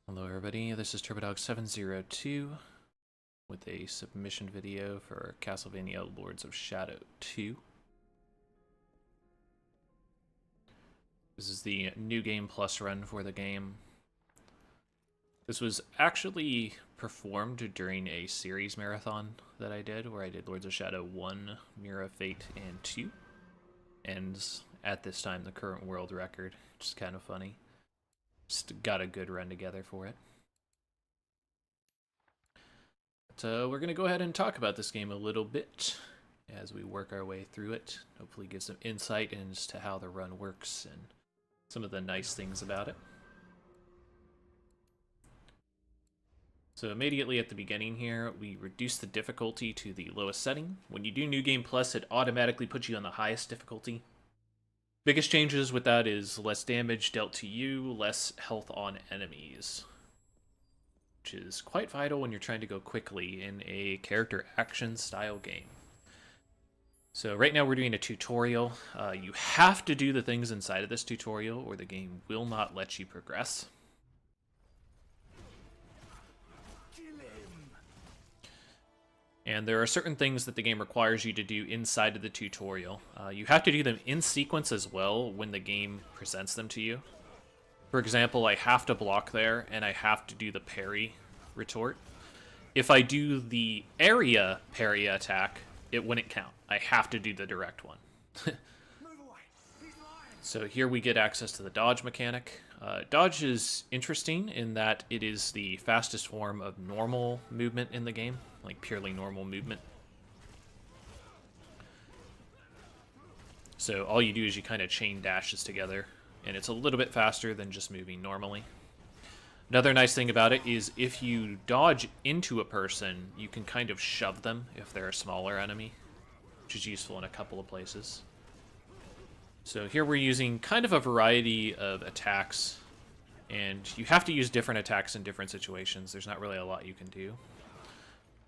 Hello everybody, this is TurboDog702 with a submission video for Castlevania Lords of Shadow 2. This is the New Game Plus run for the game. This was actually performed during a series marathon that I did, where I did Lords of Shadow 1, Mirror of Fate, and 2. And at this time, the current world record, which is kind of funny. Just got a good run together for it. But we're going to go ahead and talk about this game a little bit as we work our way through it. Hopefully give some insight into how the run works and some of the nice things about it. So immediately at the beginning here, we reduce the difficulty to the lowest setting. When you do New Game Plus, it automatically puts you on the highest difficulty. Biggest changes with that is less damage dealt to you, less health on enemies, which is quite vital when you're trying to go quickly in a character action style game. So right now we're doing a tutorial. You have to do the things inside of this tutorial or the game will not let you progress. And there are certain things that the game requires you to do inside of the tutorial. You have to do them in sequence as well when the game presents them to you. For example, I have to block there, and I have to do the parry retort. If I do the area parry attack, it wouldn't count. I have to do the direct one. So here we get access to the dodge mechanic. Dodge is interesting in that it is the fastest form of normal movement in the game, like purely normal movement. So all you do is you kind of chain dashes together, and it's a little bit faster than just moving normally. Another nice thing about it is if you dodge into a person, you can kind of shove them if they're a smaller enemy, which is useful in a couple of places. So here we're using kind of a variety of attacks, and you have to use different attacks in different situations. There's not really a lot you can do.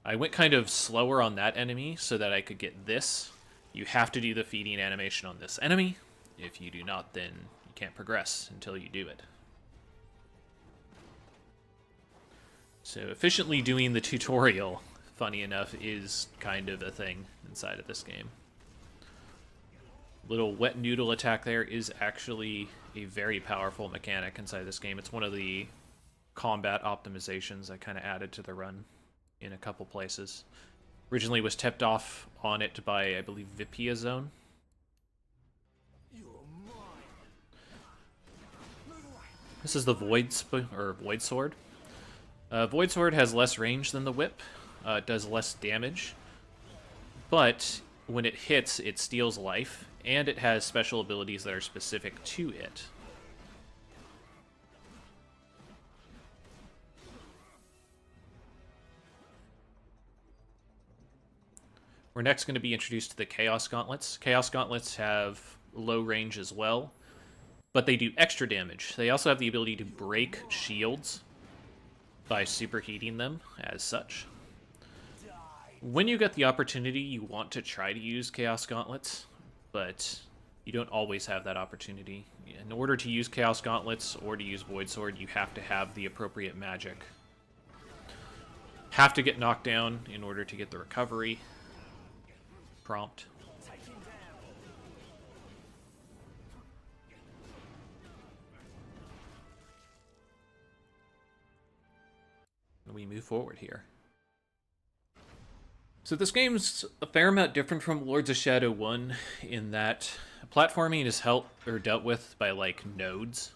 I went kind of slower on that enemy so that I could get this. You have to do the feeding animation on this enemy. If you do not, then you can't progress until you do it. So efficiently doing the tutorial, funny enough, is kind of a thing inside of this game. Little wet noodle attack there is actually a very powerful mechanic inside this game. It's one of the combat optimizations I kind of added to the run in a couple places. Originally was tipped off on it by, I believe, Vipia Zone. This is the Void Sword. Void Sword has less range than the Whip. It does less damage, but when it hits, it steals life, and it has special abilities that are specific to it. We're next going to be introduced to the Chaos Gauntlets. Chaos Gauntlets have low range as well, but they do extra damage. They also have the ability to break shields by superheating them as such. When you get the opportunity, you want to try to use Chaos Gauntlets, but you don't always have that opportunity. In order to use Chaos Gauntlets or to use Void Sword, you have to have the appropriate magic. Have to get knocked down in order to get the recovery prompt. We move forward here. So this game's a fair amount different from Lords of Shadow 1 in that platforming is dealt with by like nodes.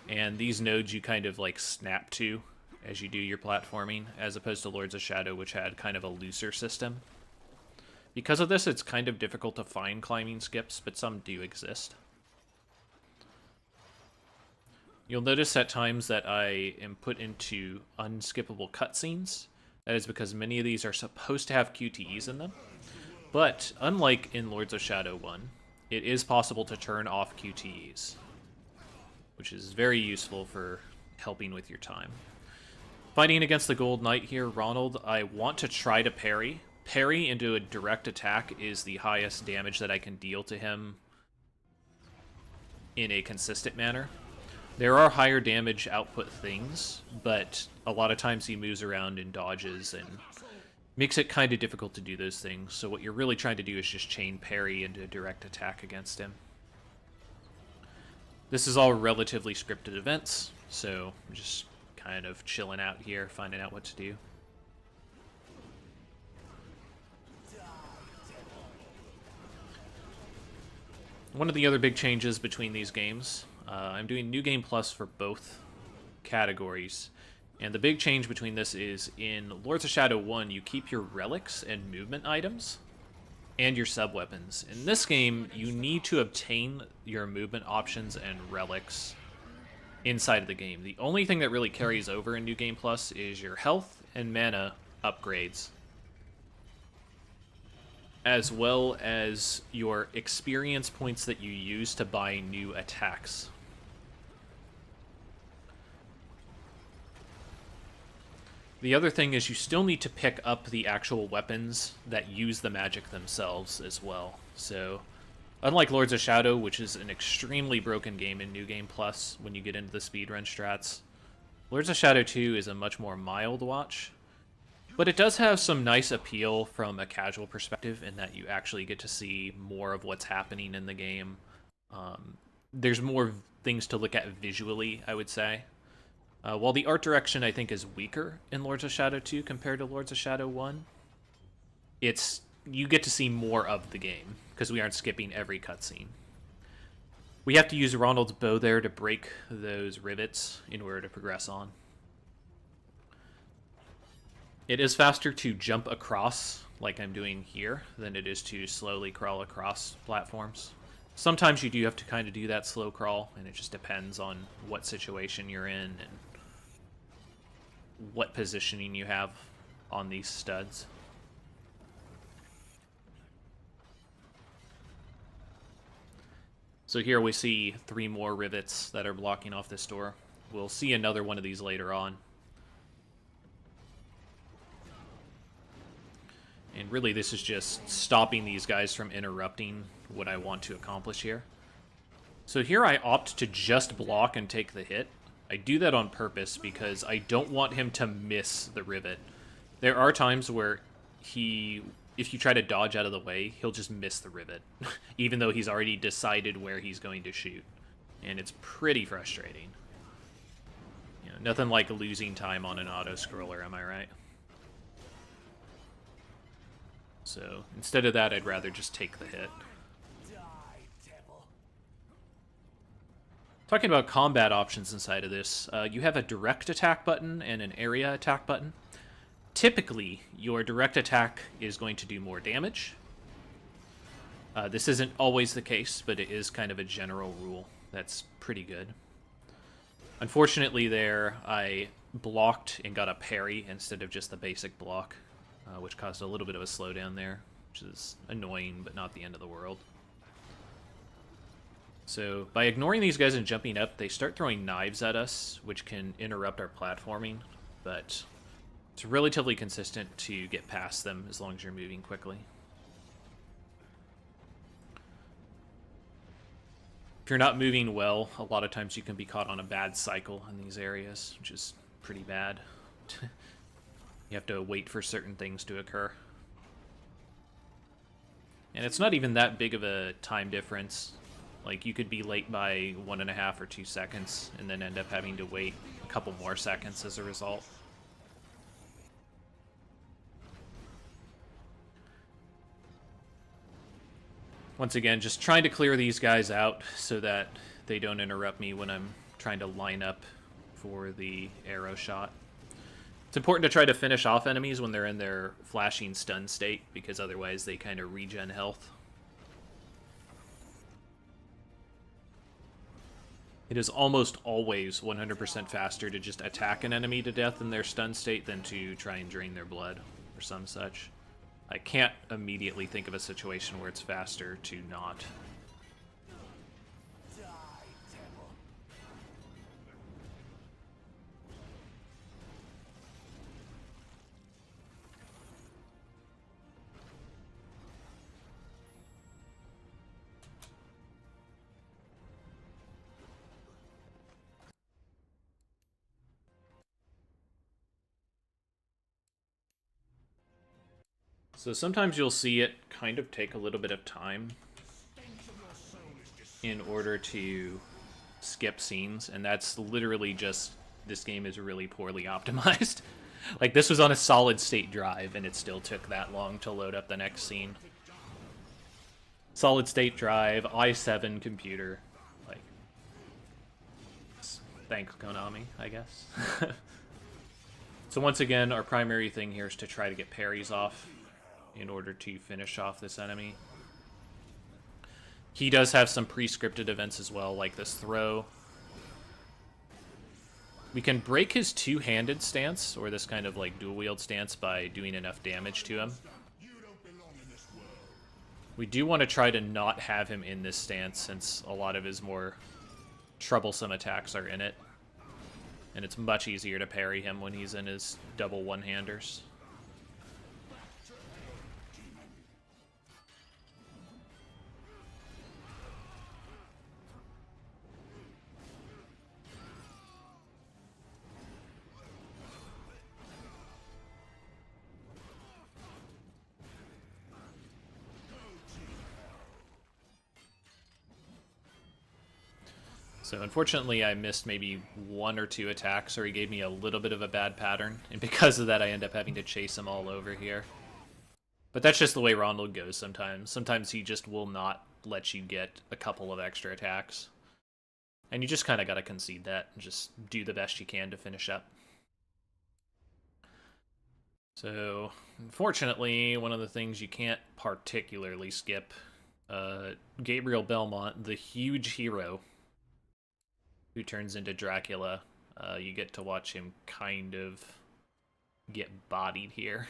And these nodes you kind of like snap to as you do your platforming, as opposed to Lords of Shadow, which had kind of a looser system. Because of this, it's kind of difficult to find climbing skips, but some do exist. You'll notice at times that I am put into unskippable cutscenes. That is because many of these are supposed to have QTEs in them. But unlike in Lords of Shadow 1, it is possible to turn off QTEs, which is very useful for helping with your time. Fighting against the Gold Knight here, Ronald, I want to try to parry. Parry into a direct attack is the highest damage that I can deal to him in a consistent manner. There are higher damage output things, but a lot of times he moves around and dodges and makes it kind of difficult to do those things. So what you're really trying to do is just chain parry into a direct attack against him. This is all relatively scripted events, so I'm just kind of chilling out here, finding out what to do. One of the other big changes between these games, I'm doing New Game Plus for both categories. And the big change between this is in Lords of Shadow 1, you keep your relics and movement items and your sub-weapons. In this game, you need to obtain your movement options and relics inside of the game. The only thing that really carries over in New Game Plus is your health and mana upgrades, as well as your experience points that you use to buy new attacks. The other thing is you still need to pick up the actual weapons that use the magic themselves as well. So, unlike Lords of Shadow, which is an extremely broken game in New Game Plus when you get into the speedrun strats, Lords of Shadow 2 is a much more mild watch. But it does have some nice appeal from a casual perspective in that you actually get to see more of what's happening in the game. There's more things to look at visually, I would say. While the art direction, I think, is weaker in Lords of Shadow 2 compared to Lords of Shadow 1, you get to see more of the game, because we aren't skipping every cutscene. We have to use Ronald's bow there to break those rivets in order to progress on. It is faster to jump across, like I'm doing here, than it is to slowly crawl across platforms. Sometimes you do have to kind of do that slow crawl, and it just depends on what situation you're in and what positioning you have on these studs. So here we see 3 more rivets that are blocking off this door. We'll see another one of these later on. And really this is just stopping these guys from interrupting what I want to accomplish here. So here I opt to just block and take the hit. I do that on purpose because I don't want him to miss the rivet. There are times where if you try to dodge out of the way, he'll just miss the rivet, even though he's already decided where he's going to shoot. And it's pretty frustrating. You know, nothing like losing time on an auto-scroller, am I right? So instead of that, I'd rather just take the hit. Talking about combat options inside of this, you have a direct attack button and an area attack button. Typically, your direct attack is going to do more damage. This isn't always the case, but it is kind of a general rule that's pretty good. Unfortunately there, I blocked and got a parry instead of just the basic block, which caused a little bit of a slowdown there, which is annoying, but not the end of the world. So, by ignoring these guys and jumping up, they start throwing knives at us, which can interrupt our platforming, but it's relatively consistent to get past them as long as you're moving quickly. If you're not moving well, a lot of times you can be caught on a bad cycle in these areas, which is pretty bad. You have to wait for certain things to occur. And it's not even that big of a time difference. Like, you could be late by 1.5 or 2 seconds, and then end up having to wait a couple more seconds as a result. Once again, just trying to clear these guys out so that they don't interrupt me when I'm trying to line up for the arrow shot. It's important to try to finish off enemies when they're in their flashing stun state, because otherwise they kind of regen health. It is almost always 100% faster to just attack an enemy to death in their stun state than to try and drain their blood or some such. I can't immediately think of a situation where it's faster to not. So sometimes you'll see it kind of take a little bit of time in order to skip scenes, and that's literally just this game is really poorly optimized. Like, this was on a solid state drive, and it still took that long to load up the next scene. Solid state drive, i7 computer. Like, thanks, Konami, I guess. So once again, our primary thing here is to try to get parries off in order to finish off this enemy. He does have some pre-scripted events as well, like this throw. We can break his two-handed stance, or this kind of like dual-wield stance, by doing enough damage to him. We do want to try to not have him in this stance, since a lot of his more troublesome attacks are in it. And it's much easier to parry him when he's in his double one-handers. So unfortunately I missed maybe one or two attacks, or he gave me a little bit of a bad pattern, and because of that I end up having to chase him all over here. But that's just the way Ronald goes sometimes. Sometimes he just will not let you get a couple of extra attacks. And you just kind of gotta concede that, and just do the best you can to finish up. So, unfortunately, one of the things you can't particularly skip, Gabriel Belmont, the huge hero who turns into Dracula, you get to watch him kind of get bodied here.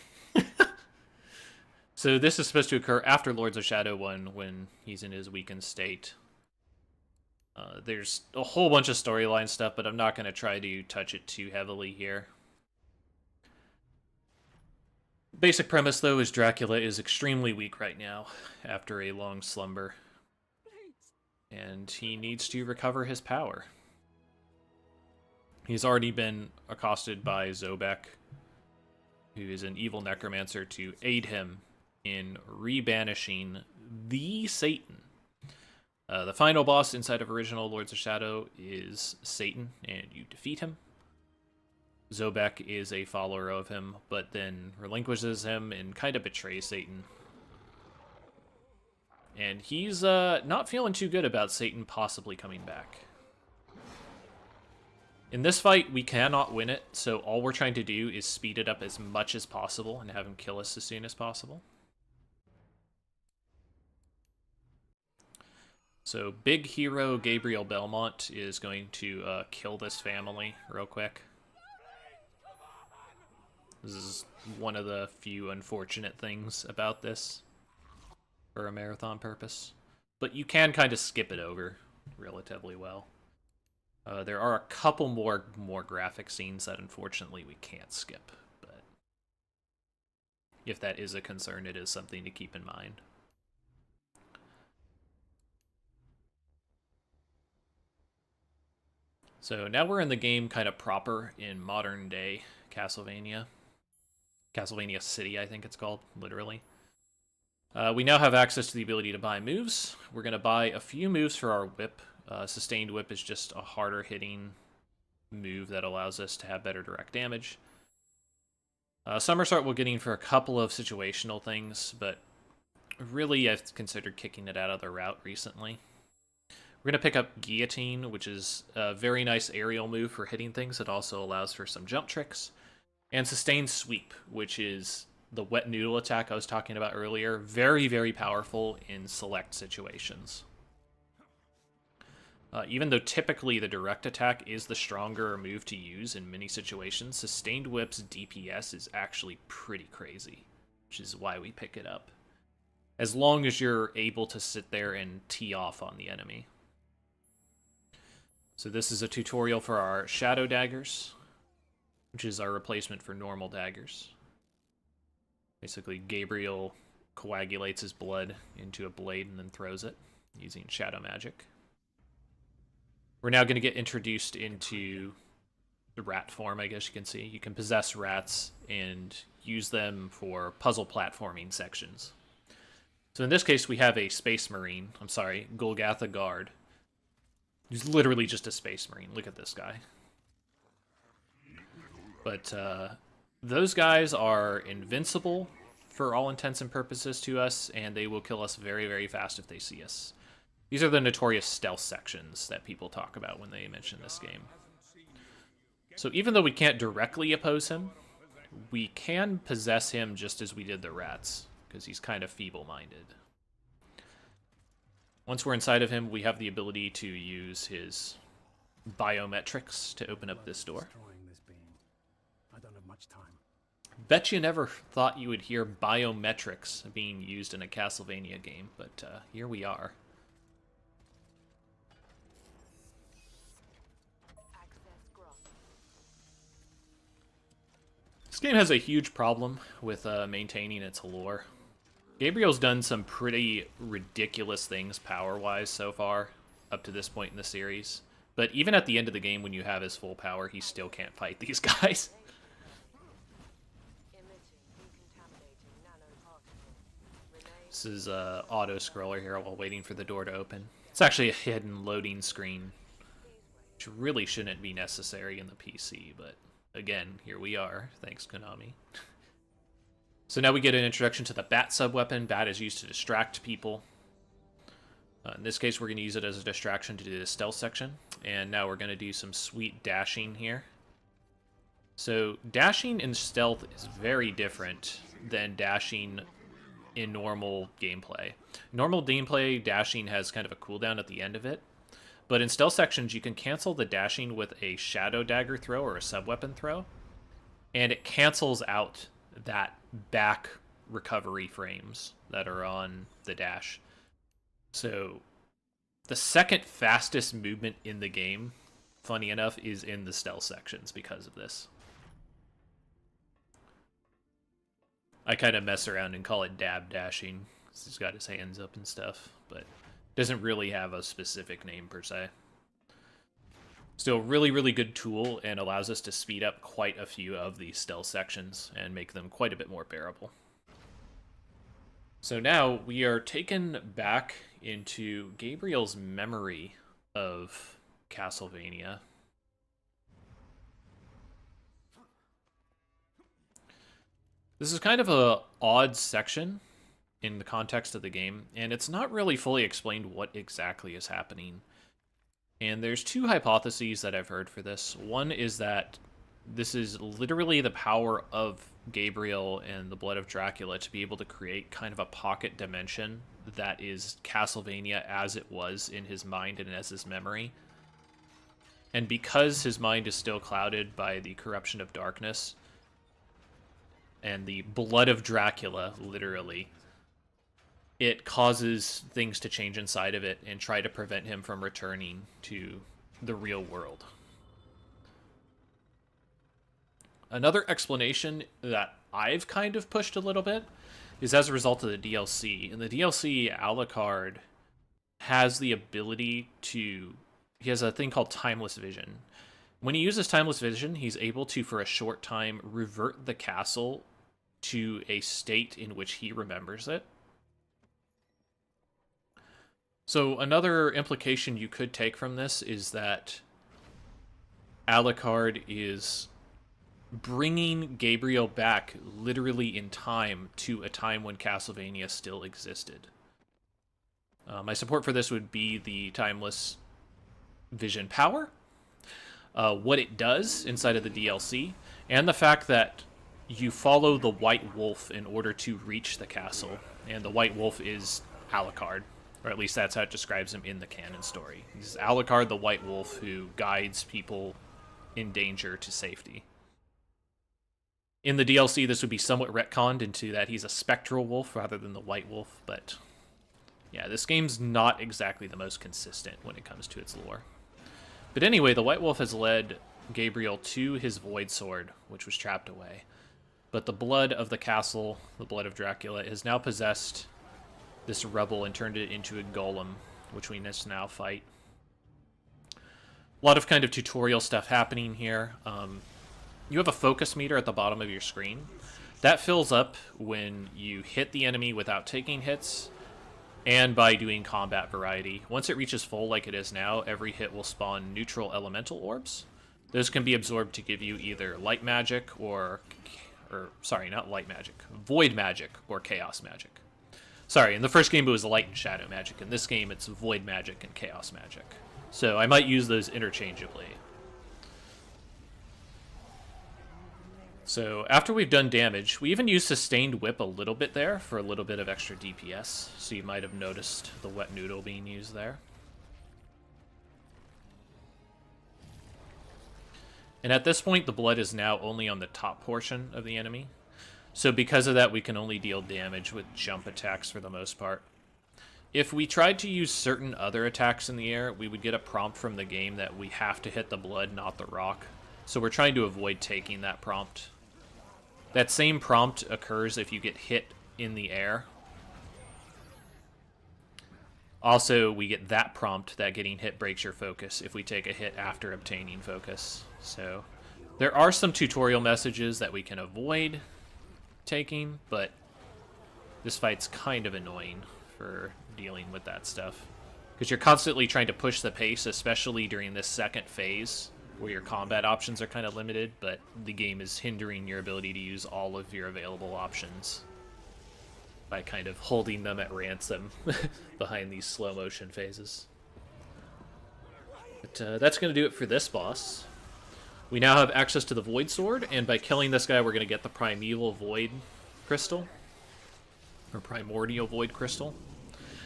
So this is supposed to occur after Lords of Shadow 1, when he's in his weakened state. There's a whole bunch of storyline stuff, but I'm not going to try to touch it too heavily here. Basic premise, though, is Dracula is extremely weak right now after a long slumber. And he needs to recover his power. He's already been accosted by Zobek, who is an evil necromancer, to aid him in rebanishing the Satan. The final boss inside of original Lords of Shadow is Satan, and you defeat him. Zobek is a follower of him, but then relinquishes him and kind of betrays Satan. And he's not feeling too good about Satan possibly coming back. In this fight, we cannot win it, so all we're trying to do is speed it up as much as possible and have him kill us as soon as possible. So big hero Gabriel Belmont is going to kill this family real quick. This is one of the few unfortunate things about this for a marathon purpose. But you can kind of skip it over relatively well. There are a couple more graphic scenes that unfortunately we can't skip, but if that is a concern, it is something to keep in mind. So now we're in the game kind of proper in modern day Castlevania. Castlevania City, I think it's called, literally. We now have access to the ability to buy moves. We're going to buy a few moves for our whip. Sustained Whip is just a harder hitting move that allows us to have better direct damage. Somersault we're getting for a couple of situational things, but really I've considered kicking it out of the route recently. We're going to pick up Guillotine, which is a very nice aerial move for hitting things. It also allows for some jump tricks. And Sustained Sweep, which is the wet noodle attack I was talking about earlier. Very, very powerful in select situations. Even though typically the direct attack is the stronger move to use in many situations, Sustained Whip's DPS is actually pretty crazy, which is why we pick it up. As long as you're able to sit there and tee off on the enemy. So this is a tutorial for our Shadow Daggers, which is our replacement for normal daggers. Basically, Gabriel coagulates his blood into a blade and then throws it using shadow magic. We're now going to get introduced into rat form, I guess you can see. You can possess rats and use them for puzzle platforming sections. So in this case, we have a Space Marine. I'm sorry, Golgatha Guard. He's literally just a Space Marine. Look at this guy. But those guys are invincible for all intents and purposes to us, and they will kill us very, very fast if they see us. These are the notorious stealth sections that people talk about when they mention this game. So even though we can't directly oppose him, we can possess him just as we did the rats, because he's kind of feeble-minded. Once we're inside of him, we have the ability to use his biometrics to open up this door. Bet you never thought you would hear biometrics being used in a Castlevania game, but here we are. This game has a huge problem with maintaining its lore. Gabriel's done some pretty ridiculous things power-wise so far, up to this point in the series. But even at the end of the game, when you have his full power, he still can't fight these guys. This is an auto-scroller here while waiting for the door to open. It's actually a hidden loading screen, which really shouldn't be necessary in the PC, but again, here we are. Thanks, Konami. So now we get an introduction to the Bat sub-weapon. Bat is used to distract people. In this case, we're going to use it as a distraction to do the stealth section. And now we're going to do some sweet dashing here. So dashing in stealth is very different than dashing in normal gameplay. Normal gameplay, dashing has kind of a cooldown at the end of it. But in stealth sections, you can cancel the dashing with a shadow dagger throw or a sub-weapon throw. And it cancels out that back recovery frames that are on the dash. So the second fastest movement in the game, funny enough, is in the stealth sections because of this. I kind of mess around and call it dab dashing, because he's got his hands up and stuff, but doesn't really have a specific name per se. Still a really, really good tool and allows us to speed up quite a few of these stealth sections and make them quite a bit more bearable. So now we are taken back into Gabriel's memory of Castlevania. This is kind of a odd section in the context of the game, and it's not really fully explained what exactly is happening. And there's two hypotheses that I've heard for this. One is that this is literally the power of Gabriel and the blood of Dracula to be able to create kind of a pocket dimension that is Castlevania as it was in his mind and as his memory. And because his mind is still clouded by the corruption of darkness and the blood of Dracula, literally, it causes things to change inside of it and try to prevent him from returning to the real world. Another explanation that I've kind of pushed a little bit is as a result of the DLC. In the DLC, Alucard has the ability to... He has a thing called Timeless Vision. When he uses Timeless Vision, he's able to, for a short time, revert the castle to a state in which he remembers it. So another implication you could take from this is that Alucard is bringing Gabriel back literally in time to a time when Castlevania still existed. My support for this would be the Timeless Vision power, what it does inside of the DLC, and the fact that you follow the White Wolf in order to reach the castle, and the White Wolf is Alucard. Or at least that's how it describes him in the canon story. This is Alucard the White Wolf who guides people in danger to safety. In the DLC, this would be somewhat retconned into that he's a spectral wolf rather than the White Wolf, but yeah, this game's not exactly the most consistent when it comes to its lore. But anyway, the White Wolf has led Gabriel to his Void Sword, which was trapped away. But the blood of the castle, the blood of Dracula, has now possessed this rebel and turned it into a golem, which we must now fight. A lot of kind of tutorial stuff happening here. You have a focus meter at the bottom of your screen. That fills up when you hit the enemy without taking hits, and by doing combat variety. Once it reaches full like it is now, every hit will spawn neutral elemental orbs. Those can be absorbed to give you either light magic or sorry, not light magic, void magic or chaos magic. Sorry, in the first game it was light and shadow magic. In this game it's void magic and chaos magic. So I might use those interchangeably. So after we've done damage, we even use Sustained Whip a little bit there for a little bit of extra DPS. So you might have noticed the wet noodle being used there. And at this point, the blood is now only on the top portion of the enemy. So because of that, we can only deal damage with jump attacks for the most part. If we tried to use certain other attacks in the air, we would get a prompt from the game that we have to hit the blood, not the rock. So we're trying to avoid taking that prompt. That same prompt occurs if you get hit in the air. Also, we get that prompt that getting hit breaks your focus if we take a hit after obtaining focus. So there are some tutorial messages that we can avoid taking, but this fight's kind of annoying for dealing with that stuff. Because you're constantly trying to push the pace, especially during this second phase, where your combat options are kind of limited, but the game is hindering your ability to use all of your available options by kind of holding them at ransom behind these slow motion phases. But that's going to do it for this boss. We now have access to the Void Sword, and by killing this guy, we're going to get the Primeval Void Crystal, or Primordial Void Crystal.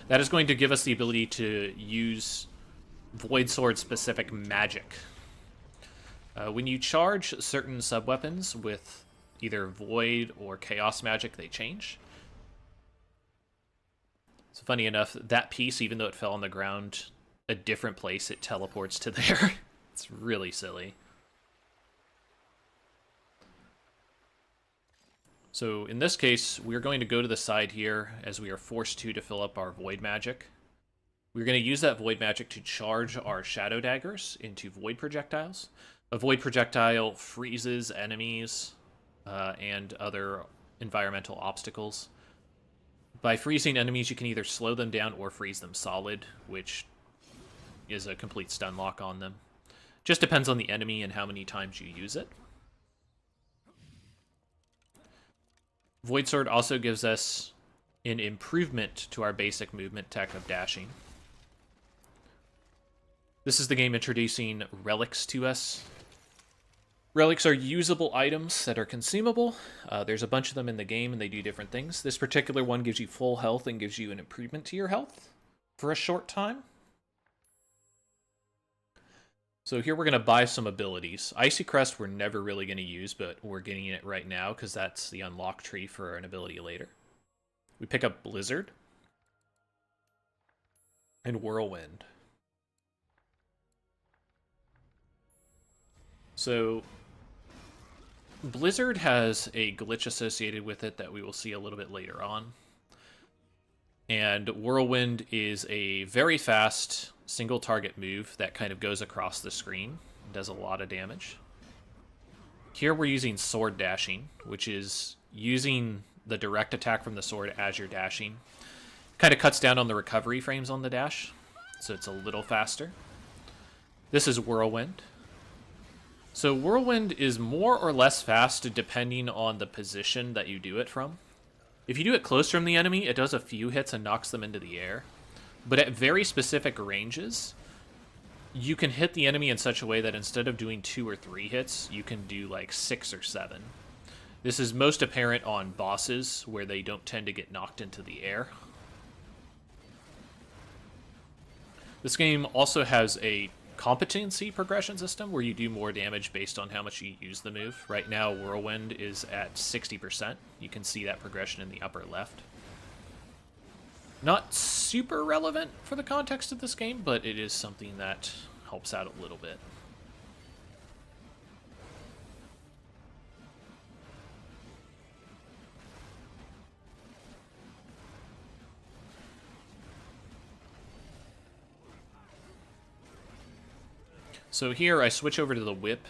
That is going to give us the ability to use Void Sword specific magic. When you charge certain sub-weapons with either Void or Chaos magic, they change. So funny enough, that piece, even though it fell on the ground a different place, it teleports to there. It's really silly. So in this case, we're going to go to the side here as we are forced to fill up our Void magic. We're going to use that Void magic to charge our Shadow Daggers into Void projectiles. A Void projectile freezes enemies and other environmental obstacles. By freezing enemies, you can either slow them down or freeze them solid, which is a complete stun lock on them. Just depends on the enemy and how many times you use it. Void Sword also gives us an improvement to our basic movement tech of dashing. This is the game introducing relics to us. Relics are usable items that are consumable. There's a bunch of them in the game, and they do different things. This particular one gives you full health and gives you an improvement to your health for a short time. So here we're going to buy some abilities. Icy Crest we're never really going to use, but we're getting it right now because that's the unlock tree for an ability later. We pick up Blizzard and Whirlwind. So Blizzard has a glitch associated with it that we will see a little bit later on. And Whirlwind is a very fast single target move that kind of goes across the screen and does a lot of damage. Here we're using sword dashing, which is using the direct attack from the sword as you're dashing. Kind of cuts down on the recovery frames on the dash, so it's a little faster. This is Whirlwind. So Whirlwind is more or less fast depending on the position that you do it from. If you do it close from the enemy, it does a few hits and knocks them into the air. But at very specific ranges, you can hit the enemy in such a way that instead of doing 2 or 3 hits, you can do like 6 or 7. This is most apparent on bosses where they don't tend to get knocked into the air. This game also has a competency progression system where you do more damage based on how much you use the move. Right now, Whirlwind is at 60%. You can see that progression in the upper left. Not super relevant for the context of this game, but it is something that helps out a little bit. So here I switch over to the whip,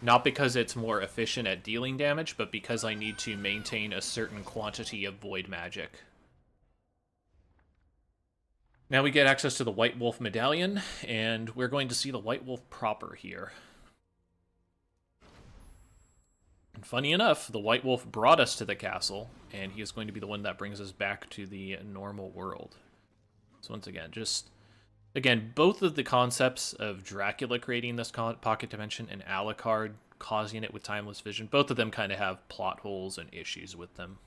not because it's more efficient at dealing damage, but because I need to maintain a certain quantity of void magic. Now we get access to the White Wolf Medallion, and we're going to see the White Wolf proper here. And funny enough, the White Wolf brought us to the castle, and he is going to be the one that brings us back to the normal world. So once again, both of the concepts of Dracula creating this pocket dimension and Alucard causing it with timeless vision, both of them kind of have plot holes and issues with them.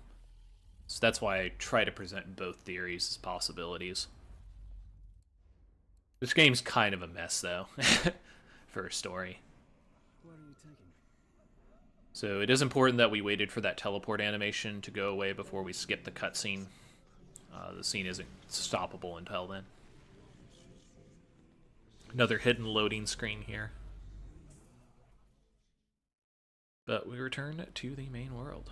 So that's why I try to present both theories as possibilities. This game's kind of a mess, though, for a story. Where are you taking me? So it is important that we waited for that teleport animation to go away before we skip the cutscene. The scene isn't stoppable until then. Another hidden loading screen here. But we return to the main world.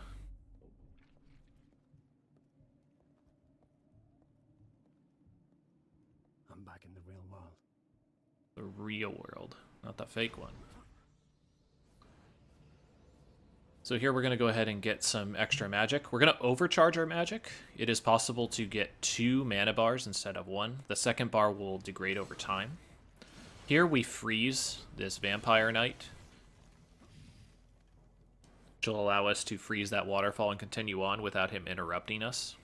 I'm back in the real world. The real world, not the fake one. So here we're going to go ahead and get some extra magic. We're going to overcharge our magic. It is possible to get 2 mana bars instead of 1. The second bar will degrade over time. Here we freeze this Vampire Knight, which will allow us to freeze that waterfall and continue on without him interrupting us.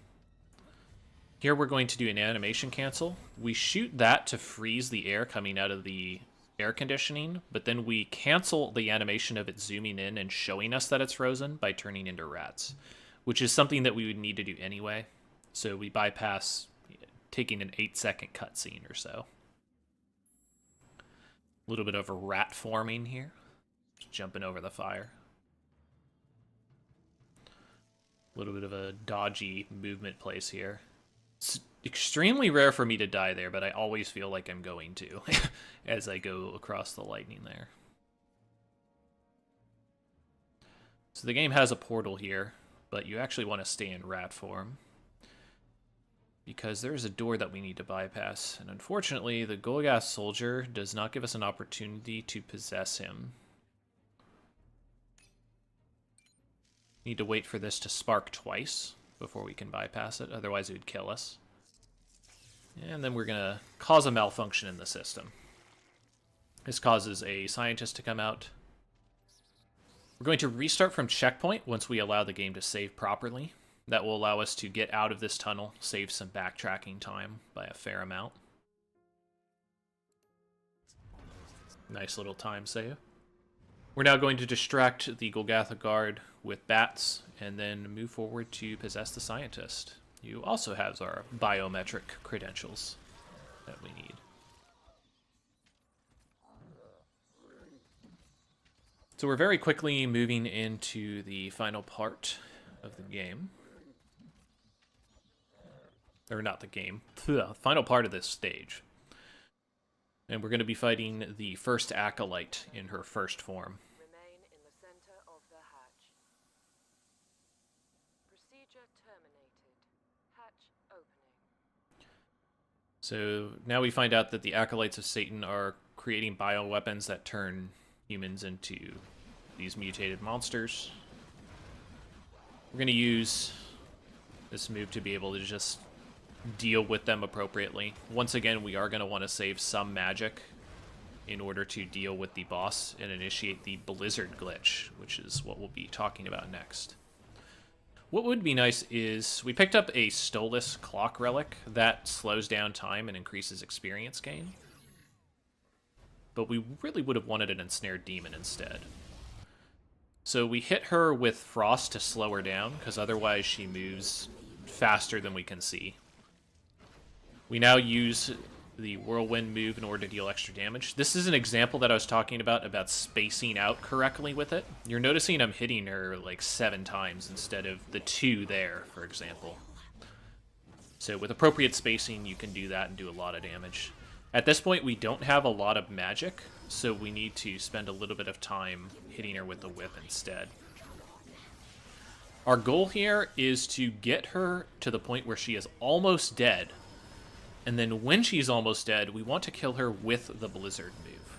Here we're going to do an animation cancel. We shoot that to freeze the air coming out of the air conditioning, but then we cancel the animation of it zooming in and showing us that it's frozen by turning into rats, which is something that we would need to do anyway. So we bypass taking an 8-second cutscene or so. A little bit of a rat forming here. Just jumping over the fire. A little bit of a dodgy movement place here. It's extremely rare for me to die there, but I always feel like I'm going to as I go across the lightning there. So the game has a portal here, but you actually want to stay in rat form, because there's a door that we need to bypass, and unfortunately the Golgath soldier does not give us an opportunity to possess him. Need to wait for this to spark twice before we can bypass it, otherwise it would kill us. And then we're going to cause a malfunction in the system. This causes a scientist to come out. We're going to restart from checkpoint once we allow the game to save properly. That will allow us to get out of this tunnel, save some backtracking time by a fair amount. Nice little time save. We're now going to distract the Golgotha guard with bats, and then move forward to possess the scientist. You also have our biometric credentials that we need. So we're very quickly moving into the final part of the game. Or not the game, the final part of this stage. And we're going to be fighting the first acolyte in her first form. Remain in the center of the hatch. Procedure terminated. Hatch opening. So now we find out that the acolytes of Satan are creating bioweapons that turn humans into these mutated monsters. We're going to use this move to be able to just deal with them appropriately. Once again, we are going to want to save some magic in order to deal with the boss and initiate the Blizzard glitch, which is what we'll be talking about next. What would be nice is we picked up a Stolas clock relic that slows down time and increases experience gain. But we really would have wanted an ensnared demon instead. So we hit her with frost to slow her down, because otherwise she moves faster than we can see. We now use the whirlwind move in order to deal extra damage. This is an example that I was talking about spacing out correctly with it. You're noticing I'm hitting her like 7 times instead of the 2 there, for example. So with appropriate spacing, you can do that and do a lot of damage. At this point, we don't have a lot of magic, so we need to spend a little bit of time hitting her with the whip instead. Our goal here is to get her to the point where she is almost dead, and then when she's almost dead, we want to kill her with the Blizzard move.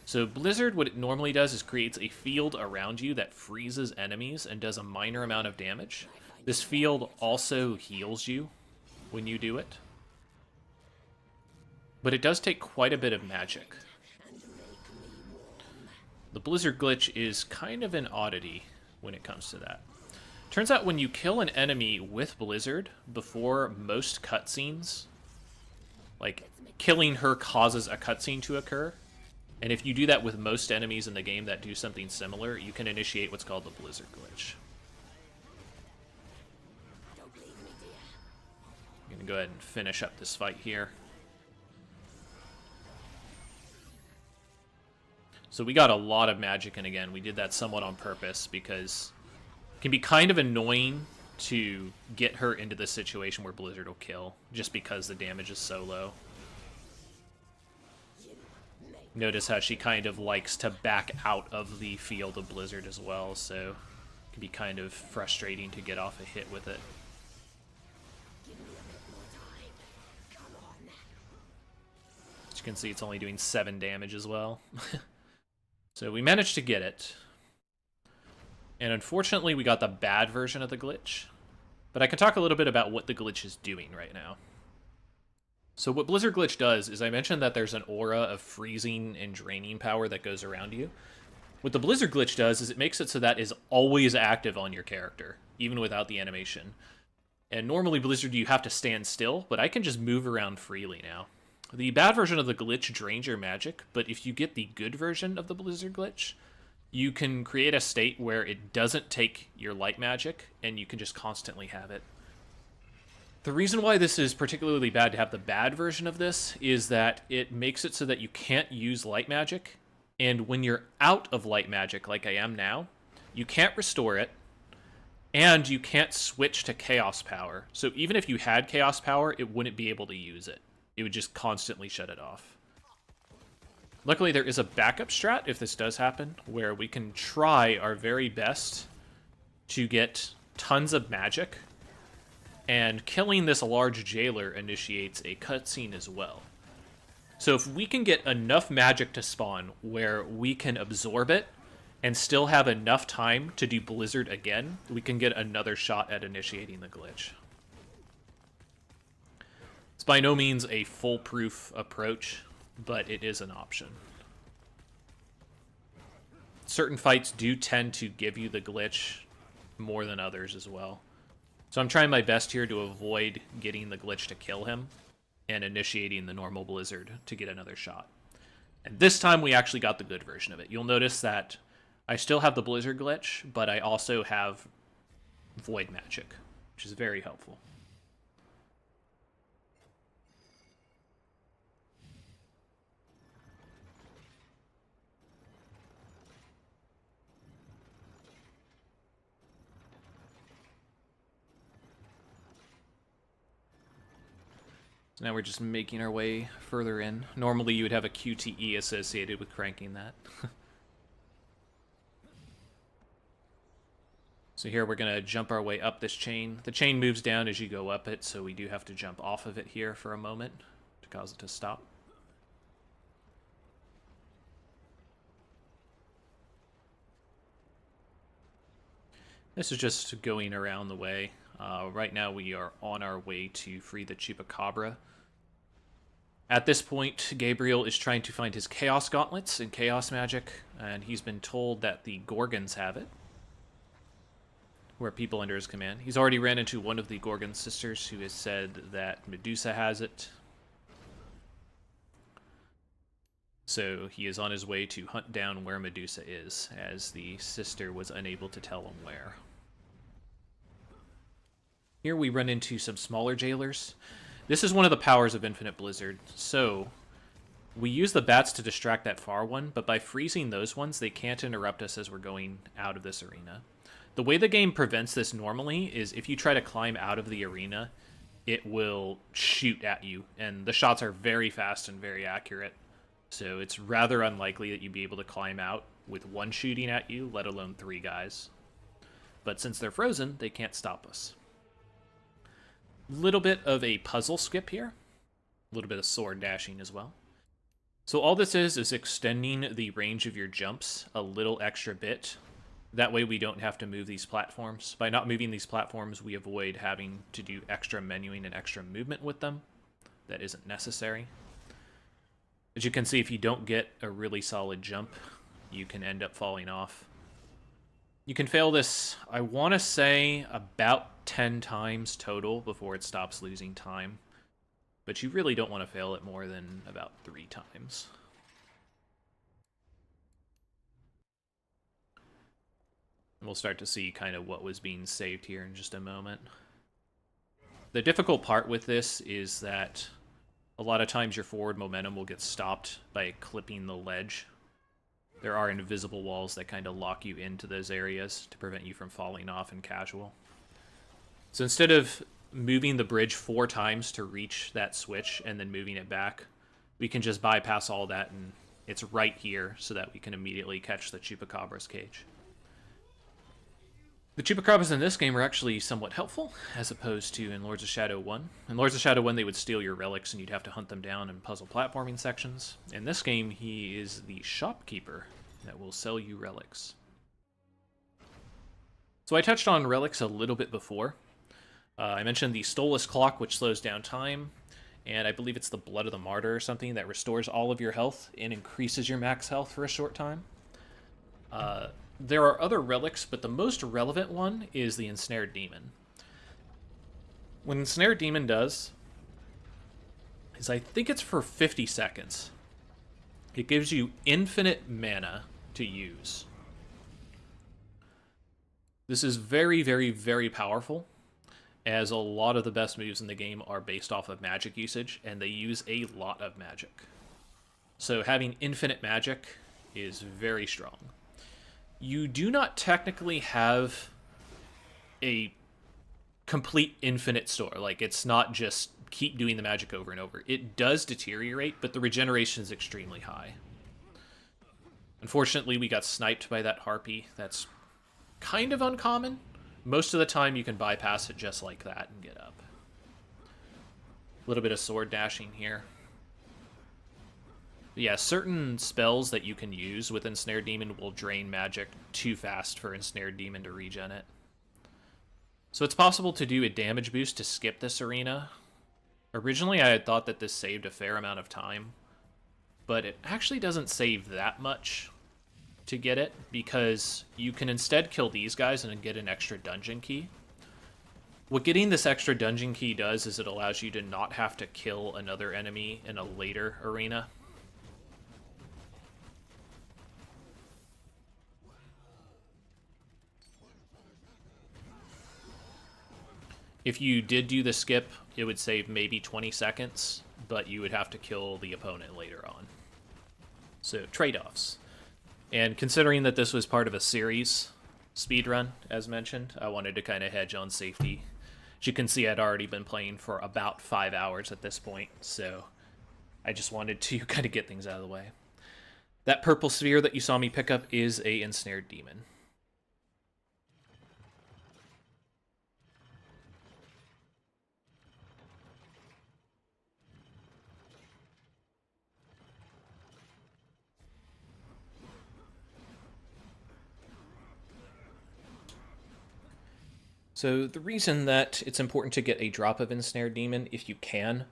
So Blizzard, what it normally does is creates a field around you that freezes enemies and does a minor amount of damage. This field also heals you when you do it. But it does take quite a bit of magic. The Blizzard glitch is kind of an oddity when it comes to that. Turns out when you kill an enemy with Blizzard before most cutscenes, like killing her causes a cutscene to occur, and if you do that with most enemies in the game that do something similar, you can initiate what's called the Blizzard glitch. I'm gonna go ahead and finish up this fight here. So we got a lot of magic, and again, we did that somewhat on purpose because it can be kind of annoying to get her into the situation where Blizzard will kill, just because the damage is so low. Notice how she kind of likes to back out of the field of Blizzard as well, so it can be kind of frustrating to get off a hit with it. As you can see, it's only doing 7 damage as well. So we managed to get it. And unfortunately, we got the bad version of the glitch. But I can talk a little bit about what the glitch is doing right now. So what Blizzard glitch does is I mentioned that there's an aura of freezing and draining power that goes around you. What the Blizzard glitch does is it makes it so that is always active on your character, even without the animation. And normally Blizzard you have to stand still, but I can just move around freely now. The bad version of the glitch drains your magic, but if you get the good version of the Blizzard glitch, you can create a state where it doesn't take your light magic, and you can just constantly have it. The reason why this is particularly bad to have the bad version of this is that it makes it so that you can't use light magic, and when you're out of light magic, like I am now, you can't restore it, and you can't switch to chaos power. So even if you had chaos power, it wouldn't be able to use it. It would just constantly shut it off. Luckily, there is a backup strat if this does happen, where we can try our very best to get tons of magic, and killing this large jailer initiates a cutscene as well. So if we can get enough magic to spawn where we can absorb it and still have enough time to do Blizzard again, we can get another shot at initiating the glitch. It's by no means a foolproof approach, but it is an option. Certain fights do tend to give you the glitch more than others as well. So I'm trying my best here to avoid getting the glitch to kill him and initiating the normal Blizzard to get another shot. And this time we actually got the good version of it. You'll notice that I still have the Blizzard glitch, but I also have Void Magic, which is very helpful. So now we're just making our way further in. Normally you would have a QTE associated with cranking that. So here we're going to jump our way up this chain. The chain moves down as you go up it, so we do have to jump off of it here for a moment to cause it to stop. This is just going around the way. Right now we are on our way to free the Chupacabra. At this point, Gabriel is trying to find his Chaos Gauntlets and Chaos Magic, and he's been told that the Gorgons have it, who are people under his command. He's already ran into one of the Gorgon sisters who has said that Medusa has it. So he is on his way to hunt down where Medusa is, as the sister was unable to tell him where. Here we run into some smaller jailers. This is one of the powers of Infinite Blizzard. So we use the bats to distract that far one, but by freezing those ones, they can't interrupt us as we're going out of this arena. The way the game prevents this normally is if you try to climb out of the arena, it will shoot at you, and the shots are very fast and very accurate. So it's rather unlikely that you'd be able to climb out with one shooting at you, let alone 3 guys. But since they're frozen, they can't stop us. Little bit of a puzzle skip here. A little bit of sword dashing as well. So all this is extending the range of your jumps a little extra bit. That way we don't have to move these platforms. By not moving these platforms, we avoid having to do extra menuing and extra movement with them. That isn't necessary. As you can see, if you don't get a really solid jump, you can end up falling off. You can fail this, I want to say, about 10 times total before it stops losing time. But you really don't want to fail it more than about 3 times. And we'll start to see kind of what was being saved here in just a moment. The difficult part with this is that a lot of times your forward momentum will get stopped by clipping the ledge. There are invisible walls that kind of lock you into those areas to prevent you from falling off in casual. So instead of moving the bridge 4 times to reach that switch and then moving it back, we can just bypass all that and it's right here so that we can immediately catch the Chupacabra's cage. The Chupacabras in this game are actually somewhat helpful, as opposed to in Lords of Shadow 1. In Lords of Shadow 1, they would steal your relics and you'd have to hunt them down in puzzle platforming sections. In this game, he is the shopkeeper that will sell you relics. So I touched on relics a little bit before. I mentioned the Stolus Clock, which slows down time, and I believe it's the Blood of the Martyr or something that restores all of your health and increases your max health for a short time. There are other relics, but the most relevant one is the Ensnared Demon. What Ensnared Demon does is I think it's for 50 seconds. It gives you infinite mana to use. This is very, very, very powerful, as a lot of the best moves in the game are based off of magic usage, and they use a lot of magic. So having infinite magic is very strong. You do not technically have a complete infinite store. Like, it's not just keep doing the magic over and over. It does deteriorate, but the regeneration is extremely high. Unfortunately, we got sniped by that harpy. That's kind of uncommon. Most of the time, you can bypass it just like that and get up. A little bit of sword dashing here. But yeah, certain spells that you can use with Ensnared Demon will drain magic too fast for Ensnared Demon to regen it. So it's possible to do a damage boost to skip this arena. Originally, I had thought that this saved a fair amount of time, but it actually doesn't save that much to get it, because you can instead kill these guys and get an extra dungeon key. What getting this extra dungeon key does is it allows you to not have to kill another enemy in a later arena. If you did do the skip, it would save maybe 20 seconds, but you would have to kill the opponent later on. So, trade-offs. And considering that this was part of a series speedrun, as mentioned, I wanted to kind of hedge on safety. As you can see, I'd already been playing for about 5 hours at this point, so I just wanted to kind of get things out of the way. That purple sphere that you saw me pick up is a Ensnared Demon. So the reason that it's important to get a drop of Ensnared Demon, if you can,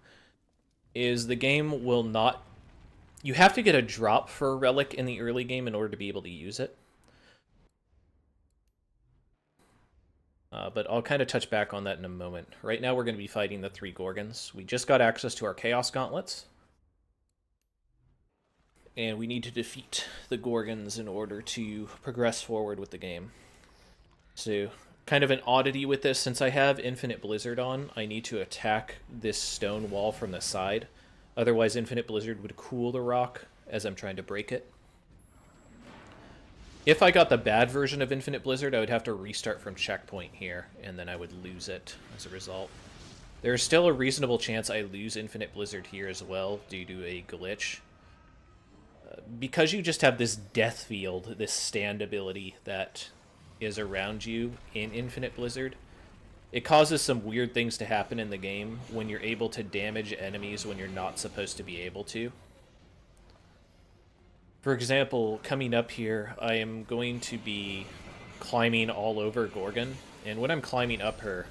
is the game will not... You have to get a drop for a relic in the early game in order to be able to use it. But I'll kind of touch back on that in a moment. Right now we're going to be fighting the 3 Gorgons. We just got access to our Chaos Gauntlets. And we need to defeat the Gorgons in order to progress forward with the game. So... kind of an oddity with this, since I have Infinite Blizzard on, I need to attack this stone wall from the side. Otherwise, Infinite Blizzard would cool the rock as I'm trying to break it. If I got the bad version of Infinite Blizzard, I would have to restart from checkpoint here, and then I would lose it as a result. There is still a reasonable chance I lose Infinite Blizzard here as well, due to a glitch. Because you just have this death field, this stand ability that is around you in Infinite Blizzard, it causes some weird things to happen in the game when you're able to damage enemies when you're not supposed to be able to. For example, coming up here, I am going to be climbing all over Gorgon, and when I'm climbing up her,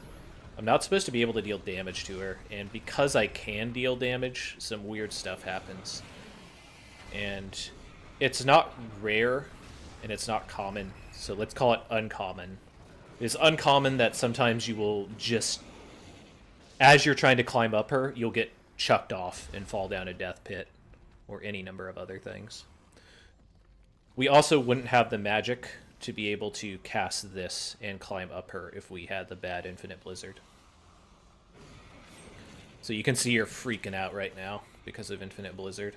I'm not supposed to be able to deal damage to her, and because I can deal damage, some weird stuff happens. And it's not rare, and it's not common, so let's call it uncommon. It's uncommon that sometimes you will just, as you're trying to climb up her, you'll get chucked off and fall down a death pit, or any number of other things. We also wouldn't have the magic to be able to cast this and climb up her if we had the bad Infinite Blizzard. So you can see her freaking out right now because of Infinite Blizzard.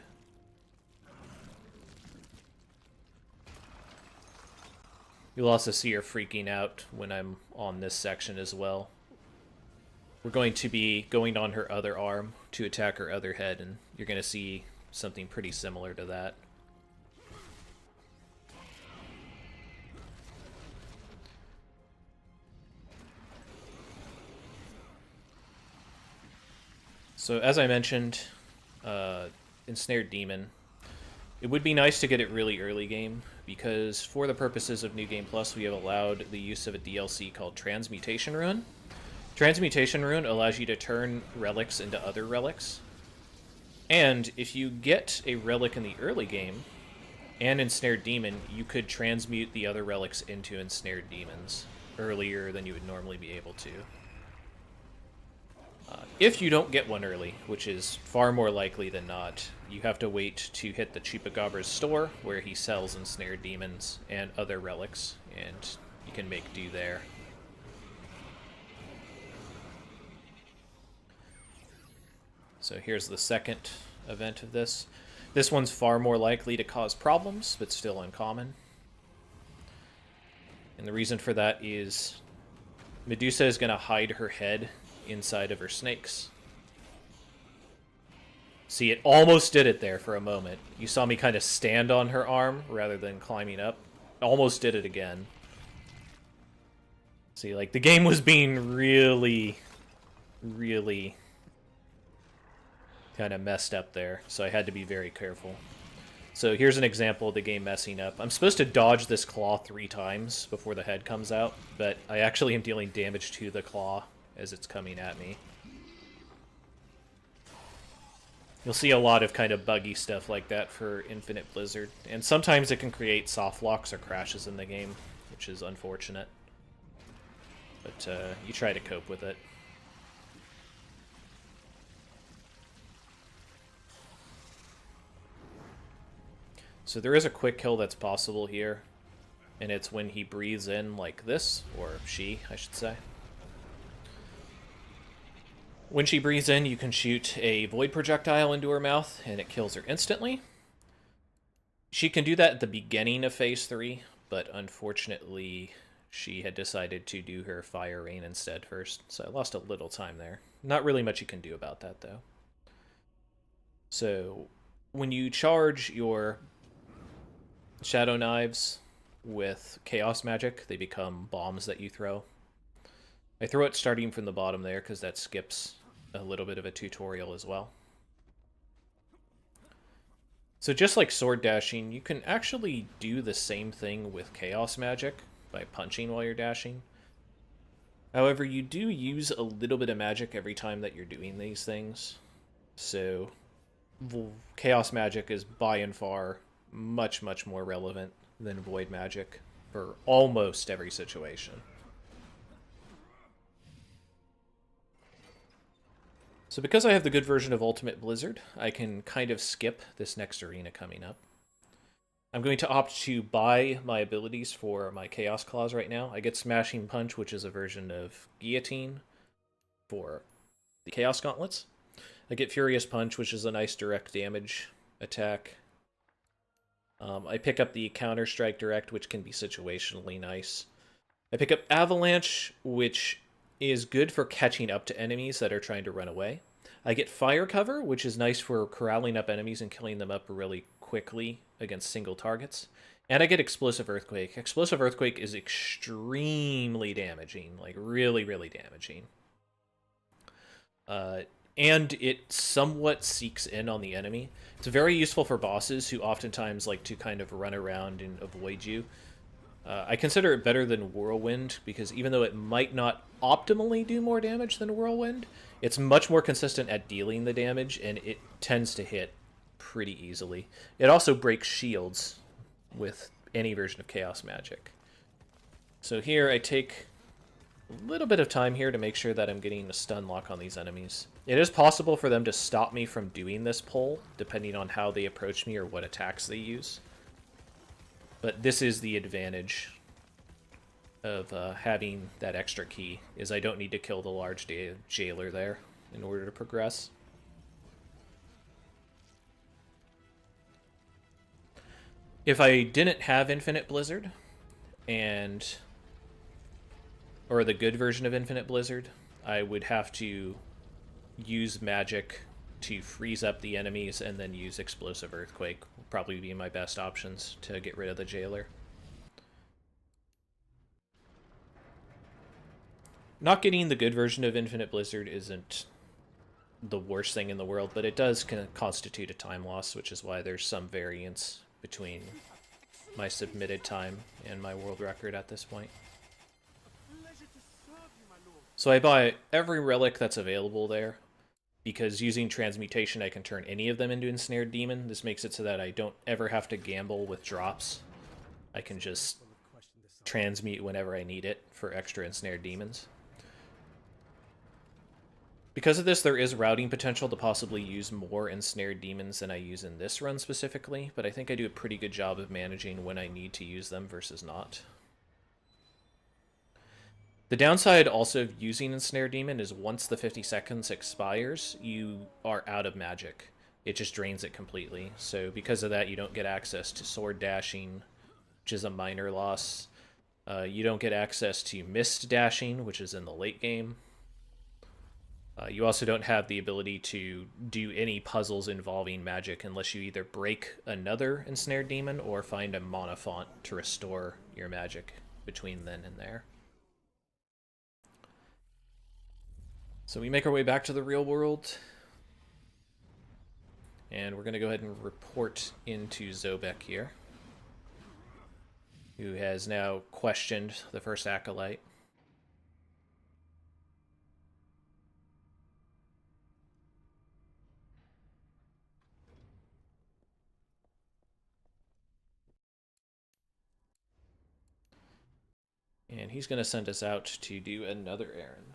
You'll also see her freaking out when I'm on this section as well. We're going to be going on her other arm to attack her other head, and you're going to see something pretty similar to that. So as I mentioned, Ensnared Demon, it would be nice to get it really early game, because for the purposes of New Game Plus, we have allowed the use of a DLC called Transmutation Rune. Transmutation Rune allows you to turn relics into other relics, and if you get a relic in the early game, and Ensnared Demon, you could transmute the other relics into Ensnared Demons earlier than you would normally be able to. If you don't get one early, which is far more likely than not, you have to wait to hit the Chupacabra's store, where he sells Ensnared Demons and other relics, and you can make do there. So here's the second event of this. This one's far more likely to cause problems, but still uncommon. And the reason for that is Medusa is going to hide her head inside of her snakes. See, it almost did it there for a moment. You saw me kind of stand on her arm rather than climbing up. Almost did it again. See, like, the game was being really, really kind of messed up there, so I had to be very careful. So here's an example of the game messing up. I'm supposed to dodge this claw 3 times before the head comes out, but I actually am dealing damage to the claw as it's coming at me. You'll see a lot of kind of buggy stuff like that for Infinite Blizzard, and sometimes it can create soft locks or crashes in the game, which is unfortunate. But you try to cope with it. So there is a quick kill that's possible here, and it's when he breathes in like this, or she, I should say. When she breathes in, you can shoot a void projectile into her mouth, and it kills her instantly. She can do that at the beginning of Phase 3, but unfortunately, she had decided to do her Fire Rain instead first, so I lost a little time there. Not really much you can do about that, though. So, when you charge your Shadow Knives with Chaos Magic, they become bombs that you throw. I throw it starting from the bottom there, because that skips a little bit of a tutorial as well. So just like sword dashing, you can actually do the same thing with Chaos Magic by punching while you're dashing. However, you do use a little bit of magic every time that you're doing these things. So Chaos Magic is by and far much, much more relevant than Void Magic for almost every situation. So because I have the good version of Ultimate Blizzard, I can kind of skip this next arena coming up. I'm going to opt to buy my abilities for my Chaos Claws right now. I get Smashing Punch, which is a version of Guillotine for the Chaos Gauntlets. I get Furious Punch, which is a nice direct damage attack. I pick up the Counter Strike Direct, which can be situationally nice. I pick up Avalanche, which is good for catching up to enemies that are trying to run away. I get Fire Cover, which is nice for corralling up enemies and killing them up really quickly against single targets. And I get Explosive Earthquake. Explosive Earthquake is extremely damaging, like really, really damaging. and it somewhat seeks in on the enemy. It's very useful for bosses who oftentimes like to kind of run around and avoid you. I consider it better than Whirlwind, because even though it might not optimally do more damage than Whirlwind, it's much more consistent at dealing the damage, and it tends to hit pretty easily. It also breaks shields with any version of Chaos Magic. So here I take a little bit of time here to make sure that I'm getting a stun lock on these enemies. It is possible for them to stop me from doing this pull, depending on how they approach me or what attacks they use. But this is the advantage of having that extra key, is I don't need to kill the large jailer there in order to progress. If I didn't have Infinite Blizzard, or the good version of Infinite Blizzard, I would have to use magic to freeze up the enemies and then use Explosive Earthquake. Will probably be my best options to get rid of the jailer. Not getting the good version of Infinite Blizzard isn't the worst thing in the world, but it does constitute a time loss, which is why there's some variance between my submitted time and my world record at this point. So I buy every relic that's available there, because using Transmutation I can turn any of them into Ensnared Demon. This makes it so that I don't ever have to gamble with drops. I can just transmute whenever I need it for extra Ensnared Demons. Because of this, there is routing potential to possibly use more Ensnared Demons than I use in this run specifically, but I think I do a pretty good job of managing when I need to use them versus not. The downside also of using Ensnared Demon is once the 50 seconds expires, you are out of magic. It just drains it completely. So because of that, you don't get access to sword dashing, which is a minor loss. You don't get access to mist dashing, which is in the late game. You also don't have the ability to do any puzzles involving magic unless you either break another Ensnared Demon or find a mana font to restore your magic between then and there. So we make our way back to the real world. And we're going to go ahead and report into Zobek here, who has now questioned the first Acolyte. And he's going to send us out to do another errand.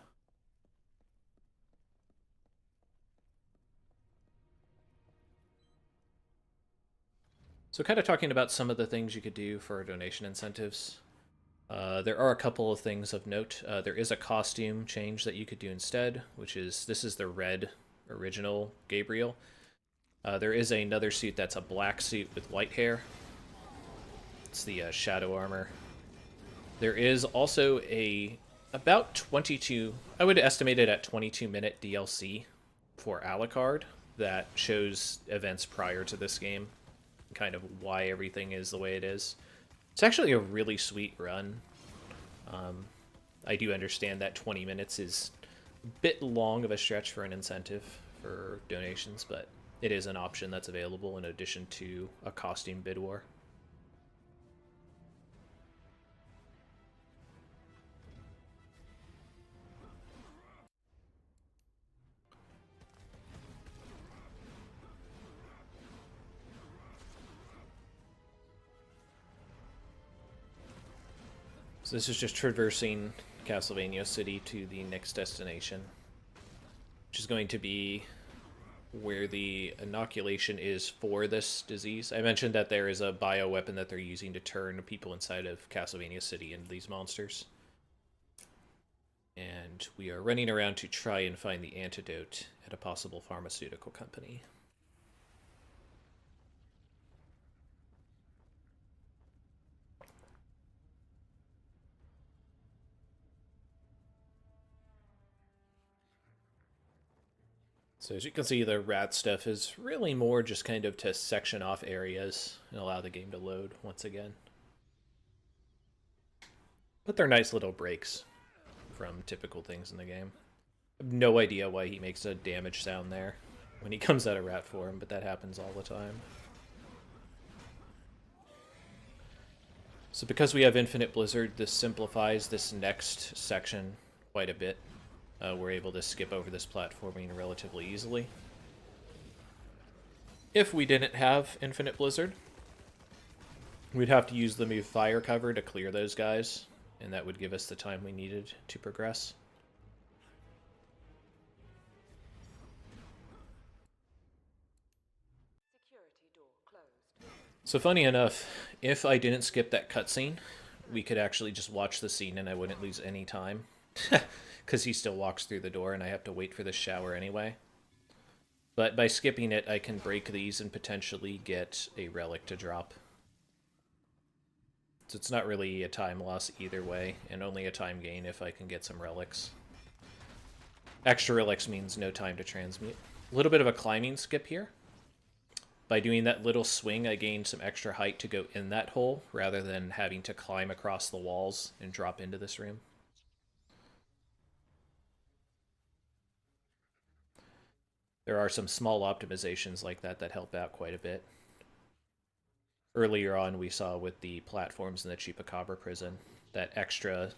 So kind of talking about some of the things you could do for donation incentives. There are a couple of things of note. There is a costume change that you could do instead, which is, this is the red original Gabriel. There is another suit that's a black suit with white hair. It's the shadow armor. There is also about 22, I would estimate it at 22-minute DLC for Alucard that shows events prior to this game, kind of why everything is the way it is. It's actually a really sweet run. I do understand that 20 minutes is a bit long of a stretch for an incentive for donations, but it is an option that's available in addition to a costume bid war. So this is just traversing Castlevania City to the next destination, which is going to be where the inoculation is for this disease. I mentioned that there is a bioweapon that they're using to turn people inside of Castlevania City into these monsters. And we are running around to try and find the antidote at a possible pharmaceutical company. So as you can see, the rat stuff is really more just kind of to section off areas and allow the game to load once again. But they're nice little breaks from typical things in the game. No idea why he makes a damage sound there when he comes out of rat form, but that happens all the time. So because we have Infinite Blizzard, this simplifies this next section quite a bit. We're able to skip over this platforming relatively easily. If we didn't have Infinite Blizzard, we'd have to use the move Fire Cover to clear those guys, and that would give us the time we needed to progress. Security door closed. So funny enough, if I didn't skip that cutscene, we could actually just watch the scene and I wouldn't lose any time. Because he still walks through the door and I have to wait for the shower anyway. But by skipping it, I can break these and potentially get a relic to drop. So it's not really a time loss either way, and only a time gain if I can get some relics. Extra relics means no time to transmute. A little bit of a climbing skip here. By doing that little swing, I gained some extra height to go in that hole, rather than having to climb across the walls and drop into this room. There are some small optimizations like that that help out quite a bit. Earlier on, we saw with the platforms in the Chupacabra prison, that extra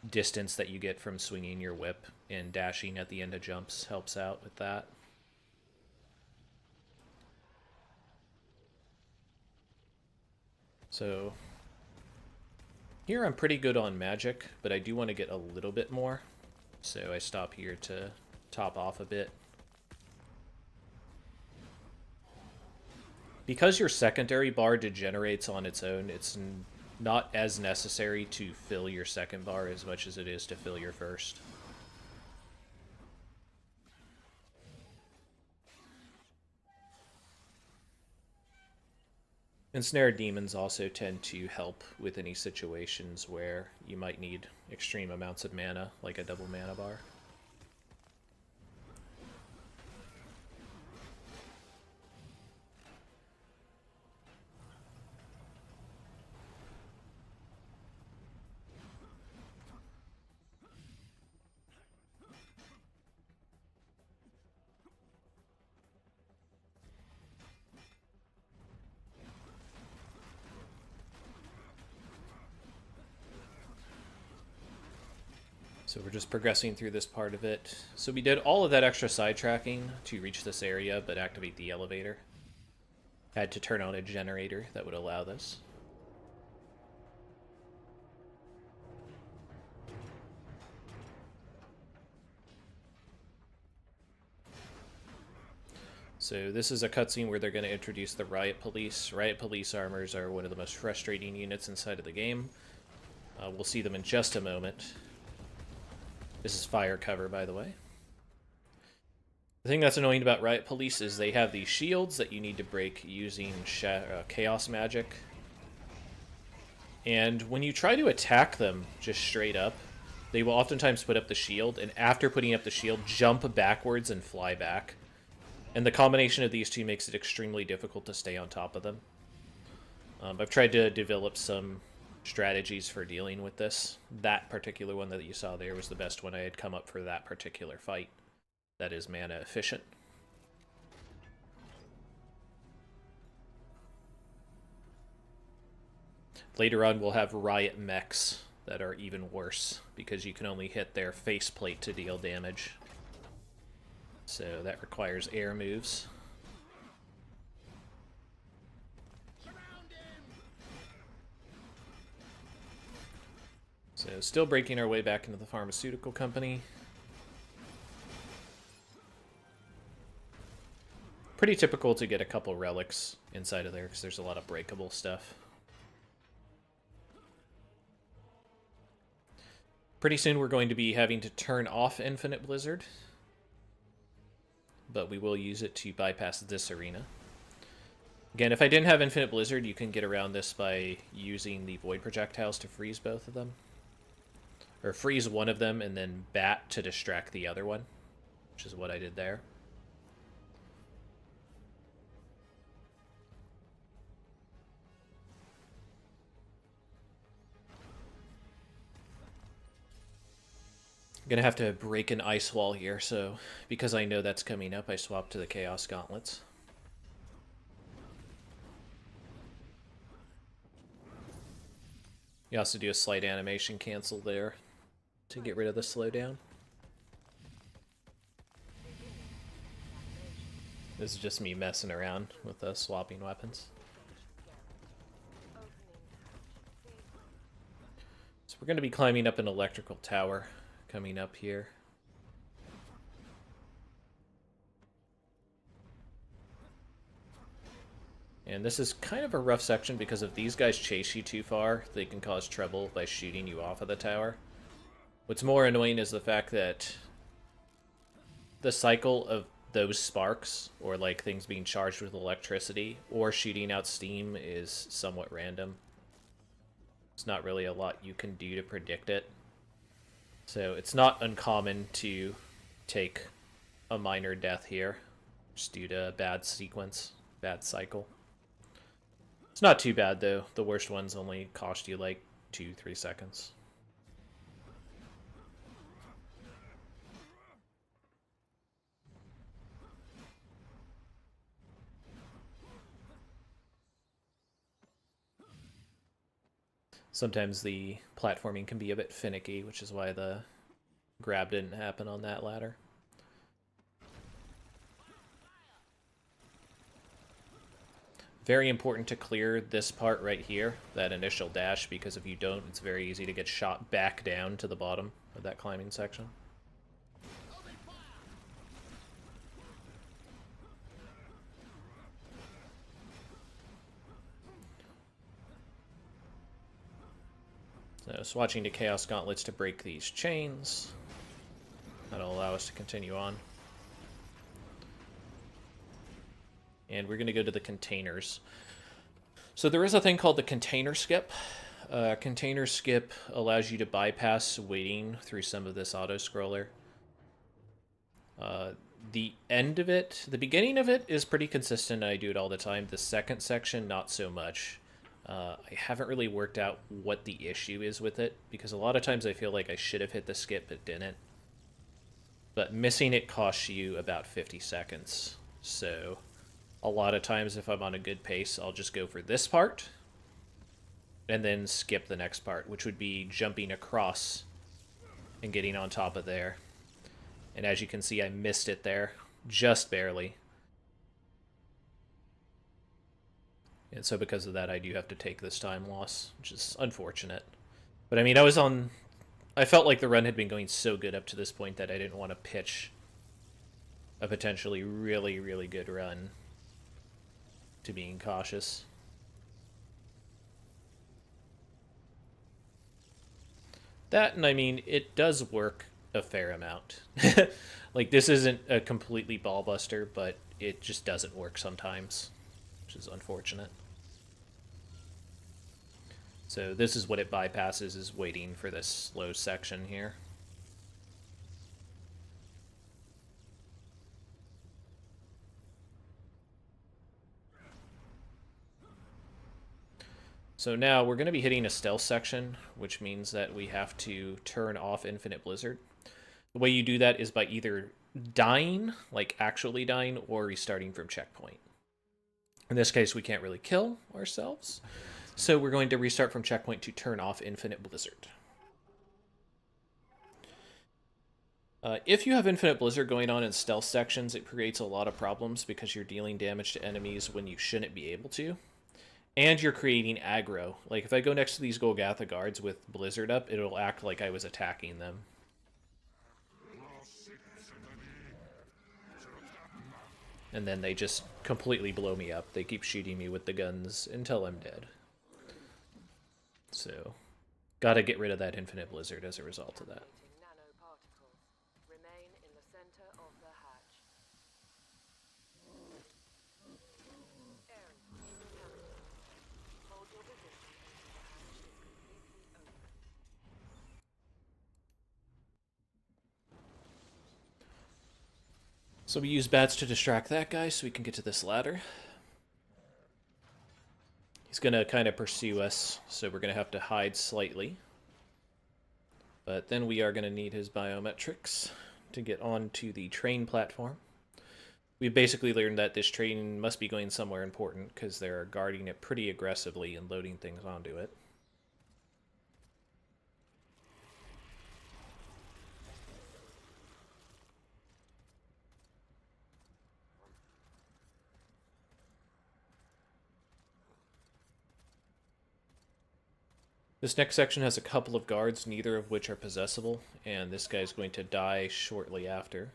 distance that you get from swinging your whip and dashing at the end of jumps helps out with that. So here I'm pretty good on magic, but I do want to get a little bit more. So I stop here to top off a bit. Because your secondary bar degenerates on its own, it's not as necessary to fill your second bar as much as it is to fill your first. Ensnared demons also tend to help with any situations where you might need extreme amounts of mana, like a double mana bar. So we're just progressing through this part of it. So we did all of that extra sidetracking to reach this area, but activate the elevator. Had to turn on a generator that would allow this. So this is a cutscene where they're going to introduce the Riot Police. Riot Police armors are one of the most frustrating units inside of the game. We'll see them in just a moment. This is Fire Cover, by the way. The thing that's annoying about Riot Police is they have these shields that you need to break using Chaos Magic. And when you try to attack them just straight up, they will oftentimes put up the shield, and after putting up the shield, jump backwards and fly back. And the combination of these two makes it extremely difficult to stay on top of them. I've tried to develop some strategies for dealing with this. That particular one that you saw there was the best one I had come up for that particular fight. That is mana efficient. Later on we'll have Riot Mechs that are even worse, because you can only hit their faceplate to deal damage. So that requires air moves. So still breaking our way back into the pharmaceutical company. Pretty typical to get a couple relics inside of there, because there's a lot of breakable stuff. Pretty soon we're going to be having to turn off Infinite Blizzard, but we will use it to bypass this arena. Again, if I didn't have Infinite Blizzard, you can get around this by using the Void Projectiles to freeze both of them. Or freeze one of them and then bat to distract the other one, which is what I did there. Gonna have to break an ice wall here, so because I know that's coming up, I swap to the Chaos Gauntlets. You also do a slight animation cancel there to get rid of the slowdown. This is just me messing around with swapping weapons. So we're going to be climbing up an electrical tower coming up here. And this is kind of a rough section because if these guys chase you too far, they can cause trouble by shooting you off of the tower. What's more annoying is the fact that the cycle of those sparks, or like things being charged with electricity, or shooting out steam is somewhat random. There's not really a lot you can do to predict it. So it's not uncommon to take a minor death here, just due to a bad sequence, bad cycle. It's not too bad though. The worst ones only cost you like 2-3 seconds. Sometimes the platforming can be a bit finicky, which is why the grab didn't happen on that ladder. Very important to clear this part right here, that initial dash, because if you don't, it's very easy to get shot back down to the bottom of that climbing section. So swatching to Chaos Gauntlets to break these chains. That'll allow us to continue on. And we're going to go to the containers. So there is a thing called the container skip. Container skip allows you to bypass waiting through some of this auto-scroller. The end of it, the beginning of it is pretty consistent. I do it all the time. The second section, not so much. I haven't really worked out what the issue is with it, because a lot of times I feel like I should have hit the skip but didn't. But missing it costs you about 50 seconds. So a lot of times if I'm on a good pace, I'll just go for this part and then skip the next part, which would be jumping across and getting on top of there. And as you can see, I missed it there, just barely. And so because of that, I do have to take this time loss, which is unfortunate. But I mean, I felt like the run had been going so good up to this point that I didn't want to pitch a potentially really, really good run to being cautious. That, and I mean, it does work a fair amount. Like, this isn't a completely ballbuster, but it just doesn't work sometimes, which is unfortunate. So this is what it bypasses, is waiting for this slow section here. So now we're going to be hitting a stealth section, which means that we have to turn off Infinite Blizzard. The way you do that is by either dying, like actually dying, or restarting from checkpoint. In this case, we can't really kill ourselves, so we're going to restart from checkpoint to turn off Infinite Blizzard. If you have Infinite Blizzard going on in stealth sections, it creates a lot of problems because you're dealing damage to enemies when you shouldn't be able to. And you're creating aggro. Like, if I go next to these Golgotha guards with Blizzard up, it'll act like I was attacking them. And then they just completely blow me up. They keep shooting me with the guns until I'm dead. So, gotta get rid of that Infinite Blizzard as a result of that. Nanoparticles remain in the center of the hatch. Aaron, contaminated. Hold your position until the hatch is completely open. So we use bats to distract that guy so we can get to this ladder. He's going to kind of pursue us, so we're going to have to hide slightly. But then we are going to need his biometrics to get onto the train platform. We basically learned that this train must be going somewhere important because they're guarding it pretty aggressively and loading things onto it. This next section has a couple of guards, neither of which are possessable, and this guy's going to die shortly after.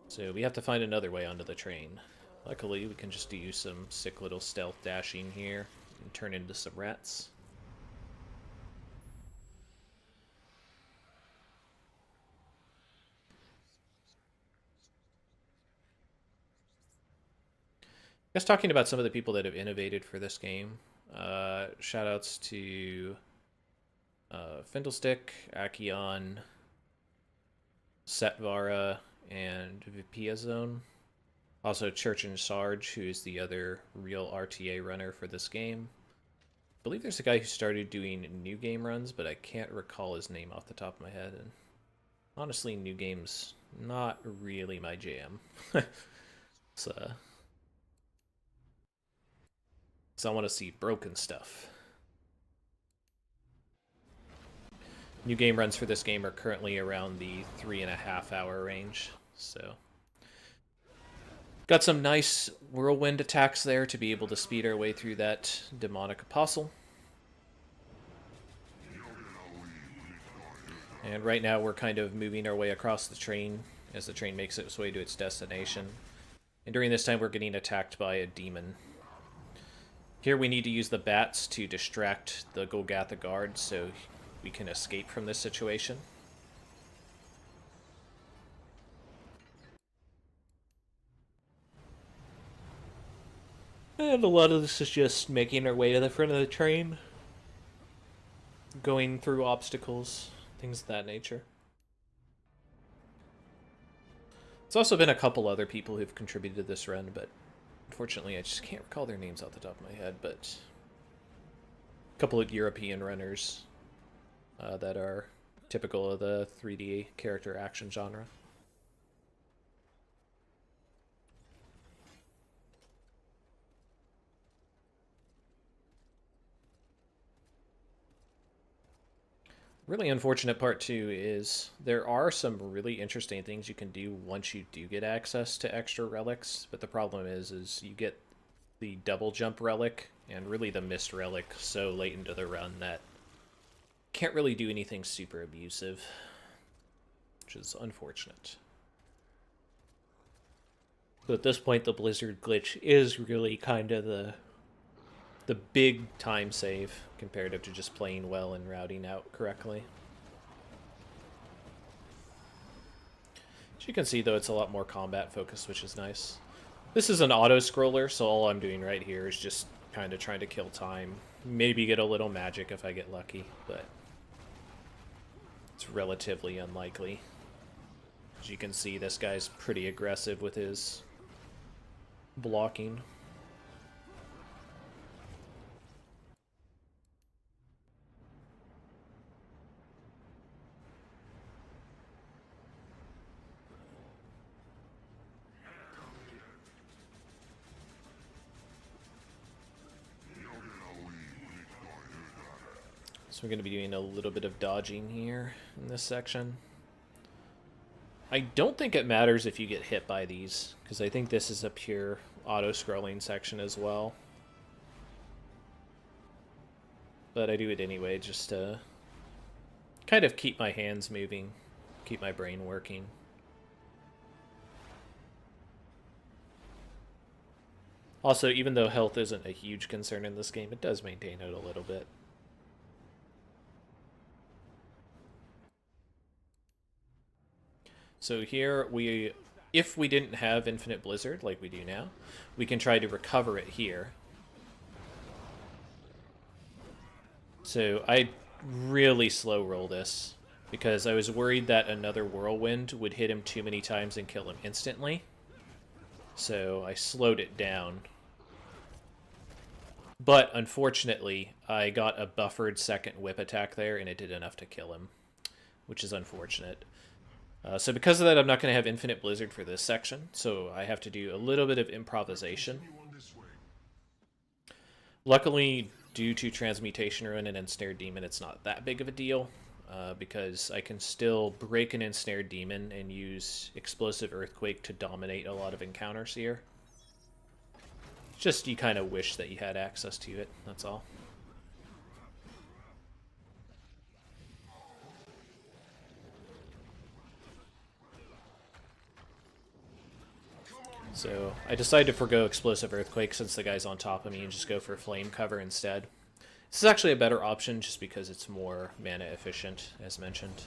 So we have to find another way onto the train. Luckily, we can just do some sick little stealth dashing here and turn into some rats. Just talking about some of the people that have innovated for this game. Shoutouts to Fiddlestick, Akion, Setvara, and Vipiazone. Also Church and Sarge, who is the other real RTA runner for this game. I believe there's a guy who started doing new game runs, but I can't recall his name off the top of my head. And honestly, new games not really my jam. So I want to see broken stuff. New game runs for this game are currently around the 3.5 hour range, so got some nice whirlwind attacks there to be able to speed our way through that demonic apostle. And right now we're kind of moving our way across the train as the train makes its way to its destination. And during this time we're getting attacked by a demon. Here we need to use the bats to distract the Golgotha guard so we can escape from this situation. And a lot of this is just making our way to the front of the train, going through obstacles, things of that nature. There's also been a couple other people who've contributed to this run, but unfortunately I just can't recall their names off the top of my head, but a couple of European runners that are typical of the 3D character action genre. Really unfortunate part too is there are some really interesting things you can do once you do get access to extra relics, but the problem is you get the double jump relic and really the mist relic so late into the run that can't really do anything super abusive, which is unfortunate. So at this point the blizzard glitch is really kind of the big time save comparative to just playing well and routing out correctly. As you can see though, it's a lot more combat focused, which is nice. This is an auto scroller, so all I'm doing right here is just kind of trying to kill time. Maybe get a little magic if I get lucky, but it's relatively unlikely. As you can see, this guy's pretty aggressive with his blocking. So we're going to be doing a little bit of dodging here in this section. I don't think it matters if you get hit by these, because I think this is a pure auto-scrolling section as well. But I do it anyway, just to kind of keep my hands moving, keep my brain working. Also, even though health isn't a huge concern in this game, it does maintain it a little bit. So here, if we didn't have Infinite Blizzard like we do now, we can try to recover it here. So I really slow roll this, because I was worried that another Whirlwind would hit him too many times and kill him instantly. So I slowed it down. But unfortunately, I got a buffered second whip attack there, and it did enough to kill him. which is unfortunate. So because of that, I'm not going to have Infinite Blizzard for this section, so I have to do a little bit of improvisation. Luckily, due to Transmutation Rune and Ensnared Demon, it's not that big of a deal, because I can still break an Ensnared Demon and use Explosive Earthquake to dominate a lot of encounters here. Just you kind of wish that you had access to it, that's all. So I decided to forgo Explosive Earthquake since the guy's on top of me and just go for Flame Cover instead. This is actually a better option just because it's more mana efficient, as mentioned.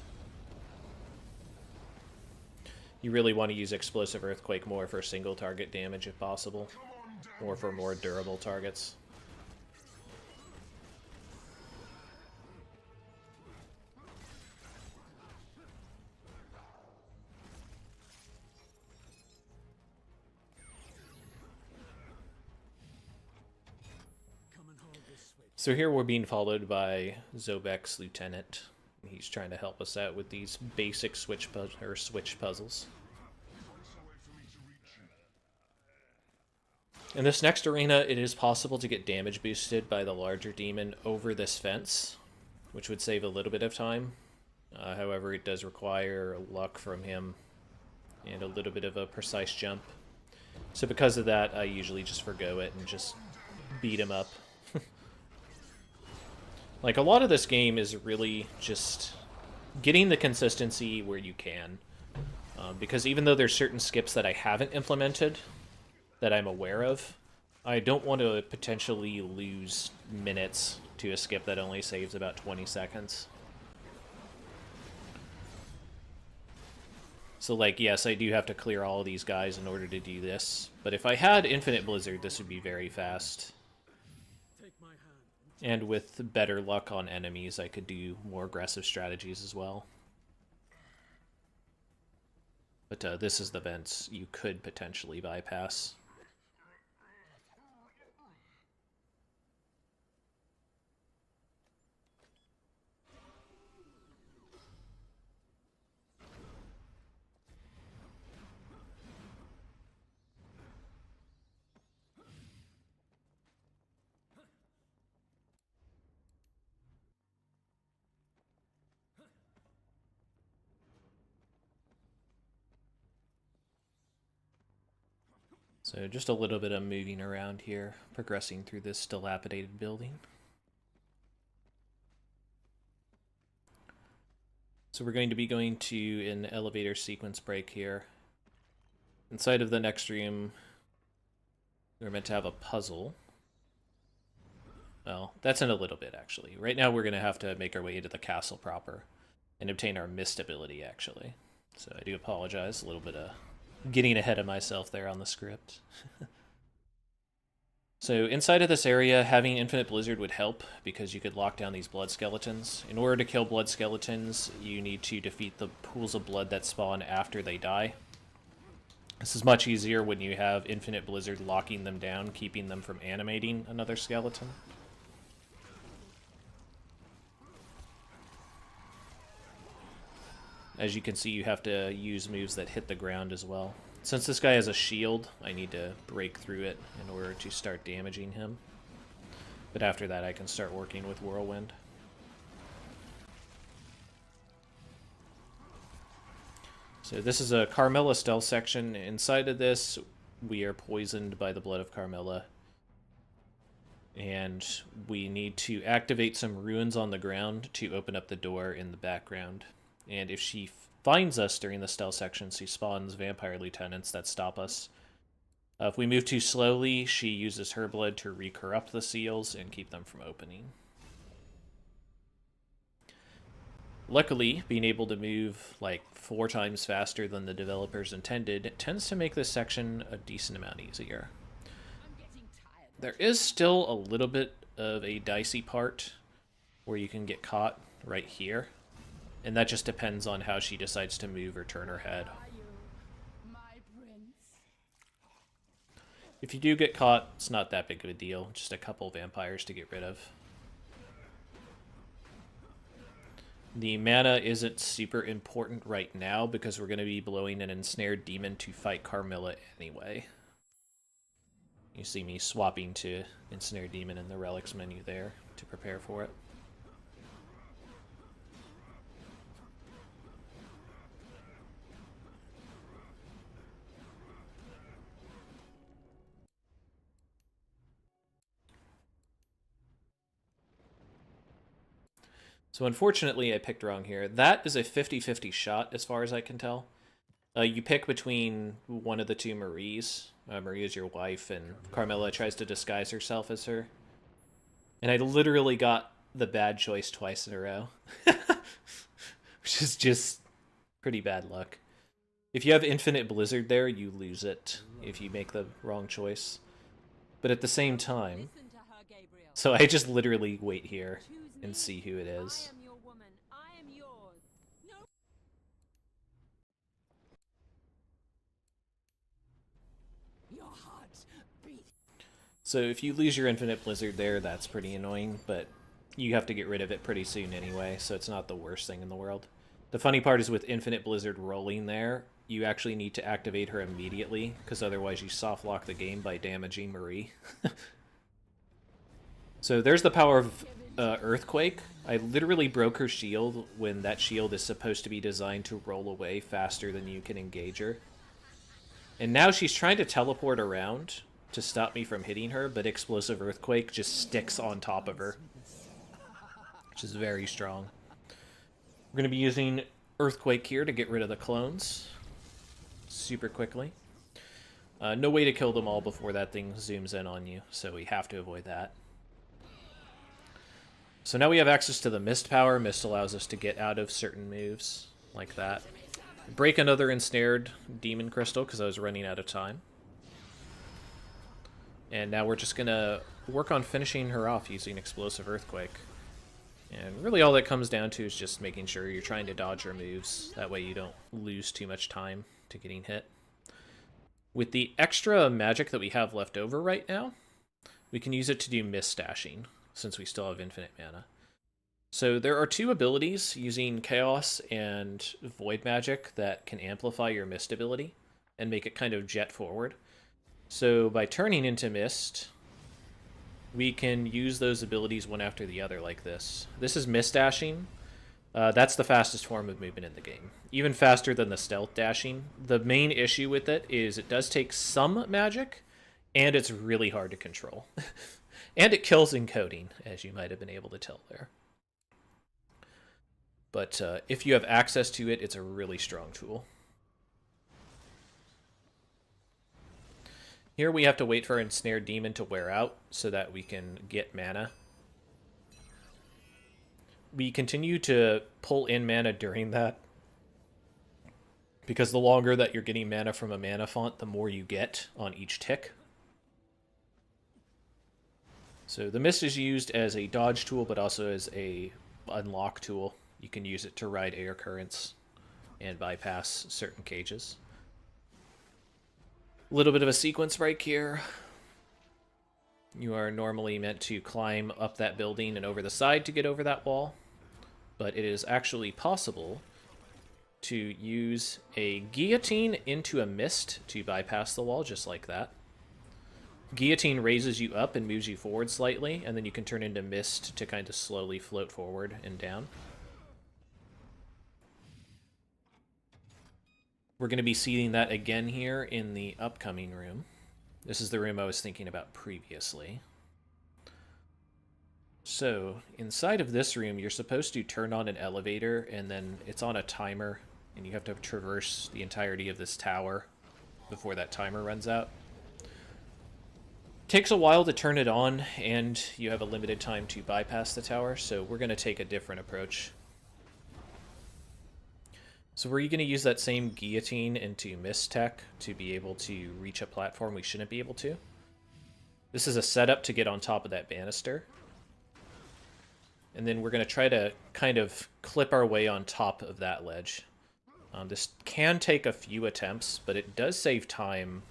You really want to use Explosive Earthquake more for single target damage if possible, or for more durable targets. So here we're being followed by Zobek's lieutenant. He's trying to help us out with these basic switch puzzles. In this next arena, it is possible to get damage boosted by the larger demon over this fence, which would save a little bit of time. However, it does require luck from him and a little bit of a precise jump. So because of that, I usually just forgo it and just beat him up. Like, a lot of this game is really just getting the consistency where you can. Because even though there's certain skips that I haven't implemented, that I'm aware of, I don't want to potentially lose minutes to a skip that only saves about 20 seconds. So, like, yes, I do have to clear all of these guys in order to do this. But if I had Infinite Blizzard, this would be very fast. And with better luck on enemies, I could do more aggressive strategies as well. But this is the vents you could potentially bypass. So just a little bit of moving around here, progressing through this dilapidated building. So we're going to be going to an elevator sequence break here. Inside of the next room, we're meant to have a puzzle. Well, that's in a little bit, actually. Right now we're going to have to make our way into the castle proper and obtain our mist ability, actually. So I do apologize, a little bit of getting ahead of myself there on the script. So inside of this area, having Infinite Blizzard would help because you could lock down these blood skeletons. In order to kill blood skeletons, you need to defeat the pools of blood that spawn after they die. This is much easier when you have Infinite Blizzard locking them down, keeping them from animating another skeleton. As you can see, you have to use moves that hit the ground as well. Since this guy has a shield, I need to break through it in order to start damaging him. But after that, I can start working with Whirlwind. So this is a Carmilla stealth section. Inside of this, we are poisoned by the blood of Carmilla. And we need to activate some ruins on the ground to open up the door in the background. And if she finds us during the stealth section, she spawns vampire lieutenants that stop us. If we move too slowly, she uses her blood to re-corrupt the seals and keep them from opening. Luckily, being able to move like 4 times faster than the developers intended tends to make this section a decent amount easier. There is still a little bit of a dicey part where you can get caught right here. And that just depends on how she decides to move or turn her head. If you do get caught, it's not that big of a deal. Just a couple vampires to get rid of. The mana isn't super important right now because we're going to be blowing an ensnared demon to fight Carmilla anyway. You see me swapping to ensnared demon in the relics menu there to prepare for it. So unfortunately, I picked wrong here. That is a 50-50 shot, as far as I can tell. You pick between one of the two Maries. Marie is your wife, and Carmilla tries to disguise herself as her. And I literally got the bad choice twice in a row. Which is just pretty bad luck. If you have Infinite Blizzard there, you lose it if you make the wrong choice. But at the same time... So I just literally wait here and see who it is. I am your woman. I am yours. No. Your heart's beat. So if you lose your Infinite Blizzard there, that's pretty annoying, but you have to get rid of it pretty soon anyway, so it's not the worst thing in the world. The funny part is with Infinite Blizzard rolling there, you actually need to activate her immediately, because otherwise you softlock the game by damaging Marie. So there's the power of Earthquake. I literally broke her shield when that shield is supposed to be designed to roll away faster than you can engage her. And now she's trying to teleport around to stop me from hitting her, but Explosive Earthquake just sticks on top of her, which is very strong. We're going to be using Earthquake here to get rid of the clones super quickly. No way to kill them all before that thing zooms in on you, so we have to avoid that. So now we have access to the Mist power. Mist allows us to get out of certain moves, like that. Break another ensnared demon crystal, because I was running out of time. And now we're just going to work on finishing her off using Explosive Earthquake. And really all that comes down to is just making sure you're trying to dodge her moves. That way you don't lose too much time to getting hit. With the extra magic that we have left over right now, we can use it to do mist stashing, since we still have infinite mana. So there are two abilities using Chaos and Void Magic that can amplify your Mist ability and make it kind of jet forward. So by turning into Mist, we can use those abilities one after the other like this. This is Mist Dashing. That's the fastest form of movement in the game. Even faster than the Stealth Dashing. The main issue with it is it does take some magic, and it's really hard to control. And it kills encoding, as you might have been able to tell there. But if you have access to it, it's a really strong tool. Here we have to wait for our Ensnared Demon to wear out so that we can get mana. We continue to pull in mana during that, because the longer that you're getting mana from a mana font, the more you get on each tick. So the Mist is used as a dodge tool, but also as a unlock tool. You can use it to ride air currents and bypass certain cages. A little bit of a sequence break here. You are normally meant to climb up that building and over the side to get over that wall, but it is actually possible to use a guillotine into a mist to bypass the wall, just like that. Guillotine raises you up and moves you forward slightly, and then you can turn into mist to kind of slowly float forward and down. We're going to be seeing that again here in the upcoming room. This is the room I was thinking about previously. So, inside of this room, you're supposed to turn on an elevator, and then it's on a timer, and you have to traverse the entirety of this tower before that timer runs out. Takes a while to turn it on, and you have a limited time to bypass the tower, so we're going to take a different approach. So we're going to use that same guillotine into Mist Tech to be able to reach a platform we shouldn't be able to. This is a setup to get on top of that banister. And then we're going to try to kind of clip our way on top of that ledge. This can take a few attempts, but it does save time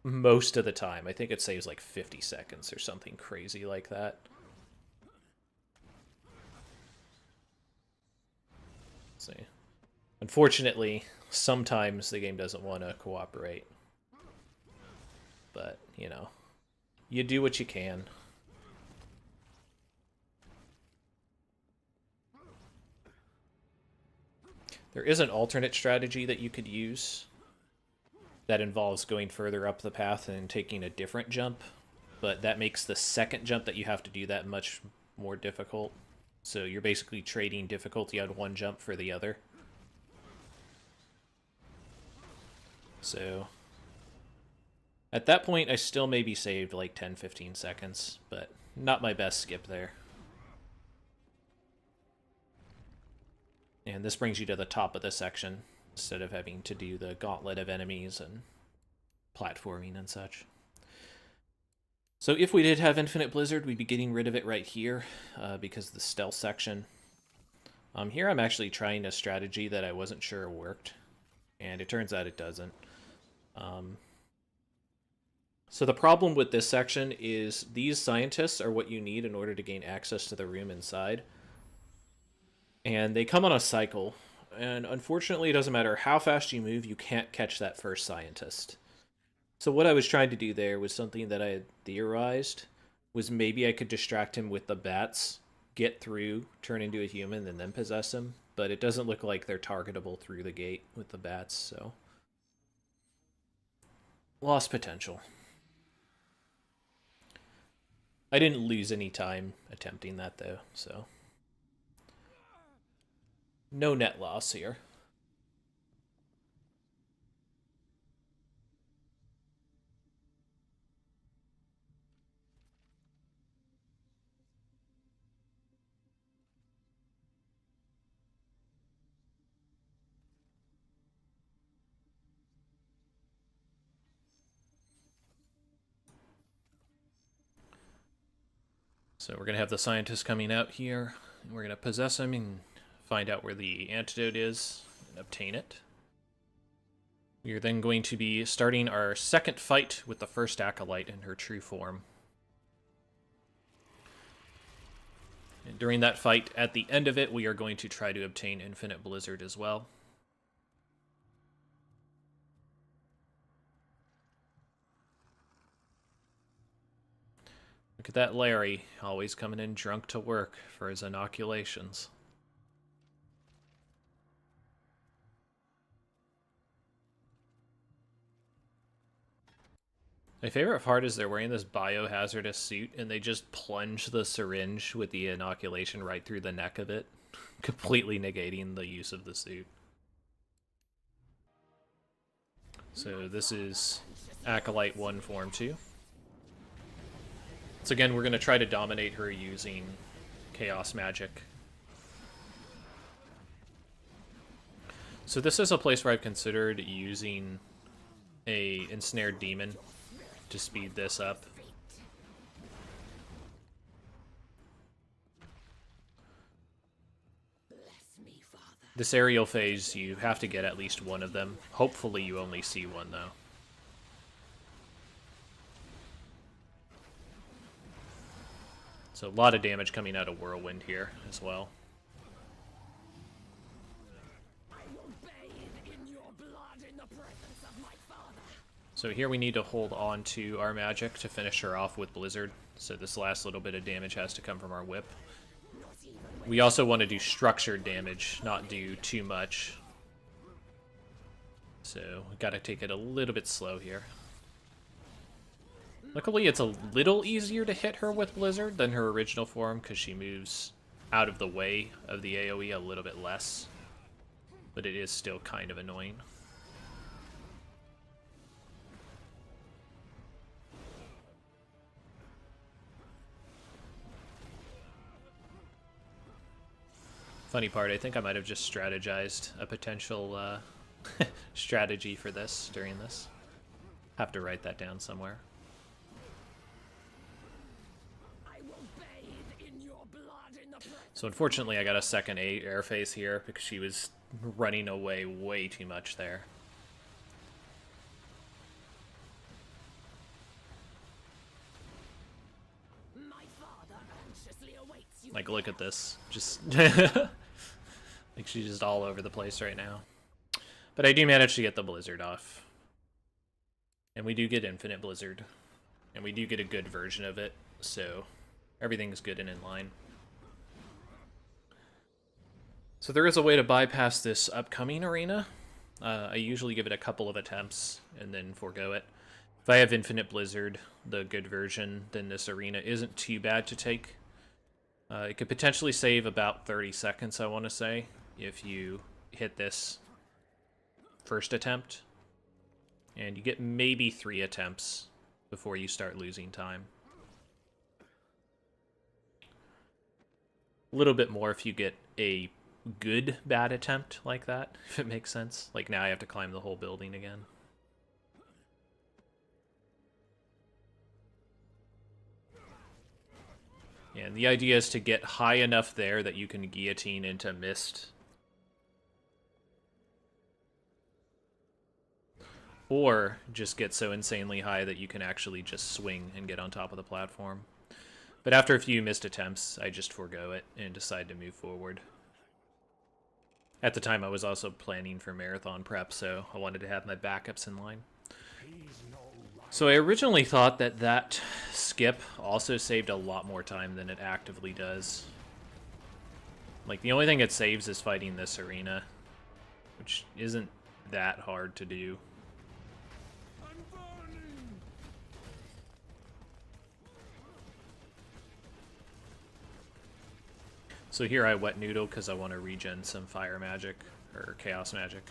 most of the time. I think it saves like 50 seconds or something crazy like that. See. Unfortunately, sometimes the game doesn't want to cooperate. But, you know, you do what you can. There is an alternate strategy that you could use that involves going further up the path and taking a different jump, but that makes the second jump that you have to do that much more difficult. So you're basically trading difficulty on one jump for the other. So at that point, I still maybe saved like 10-15 seconds, but not my best skip there. And this brings you to the top of the section, instead of having to do the gauntlet of enemies and platforming and such. So if we did have Infinite Blizzard, we'd be getting rid of it right here, because the stealth section. Here I'm actually trying a strategy that I wasn't sure worked, and it turns out it doesn't. So the problem with this section is these scientists are what you need in order to gain access to the room inside. And they come on a cycle, and unfortunately it doesn't matter how fast you move, you can't catch that first scientist. So what I was trying to do there was something that I had theorized, was maybe I could distract him with the bats, get through, turn into a human, and then possess him. But it doesn't look like they're targetable through the gate with the bats, so... lost potential. I didn't lose any time attempting that, though, so... no net loss here. So we're going to have the scientist coming out here, and we're going to possess him and find out where the antidote is and obtain it. We are then going to be starting our second fight with the first acolyte in her true form. And during that fight, at the end of it, we are going to try to obtain Infinite Blizzard as well. Look at that Larry, always coming in drunk to work for his inoculations. My favorite part is they're wearing this biohazardous suit, and they just plunge the syringe with the inoculation right through the neck of it, completely negating the use of the suit. So this is Acolyte 1 Form 2. So again, we're going to try to dominate her using Chaos Magic. So this is a place where I've considered using a Ensnared Demon to speed this up. This aerial phase, you have to get at least one of them. Hopefully you only see one, though. So a lot of damage coming out of Whirlwind here as well. So here we need to hold on to our magic to finish her off with Blizzard. So this last little bit of damage has to come from our whip. We also want to do structured damage, not do too much. So we gotta take it a little bit slow here. Luckily, it's a little easier to hit her with Blizzard than her original form, because she moves out of the way of the AoE a little bit less. But it is still kind of annoying. Funny part, I think I might have just strategized a potential strategy for this during this. Have to write that down somewhere. So unfortunately I got a second air phase here because she was running away way too much there. Like, look at this. Just Like, she's just all over the place right now. But I do manage to get the Blizzard off. And we do get Infinite Blizzard. And we do get a good version of it, so everything's good and in line. So there is a way to bypass this upcoming arena. I usually give it a couple of attempts and then forego it. If I have Infinite Blizzard, the good version, then this arena isn't too bad to take. It could potentially save about 30 seconds, I want to say, if you hit this first attempt. And you get maybe 3 attempts before you start losing time. A little bit more if you get a good bad attempt like that, if it makes sense. Like now I have to climb the whole building again. And the idea is to get high enough there that you can guillotine into mist. Or just get so insanely high that you can actually just swing and get on top of the platform. But after a few missed attempts, I just forego it and decide to move forward. At the time, I was also planning for marathon prep, so I wanted to have my backups in line. So I originally thought that that skip also saved a lot more time than it actively does. Like, the only thing it saves is fighting this arena, which isn't that hard to do. So here I wet noodle because I want to regen some fire magic, or chaos magic.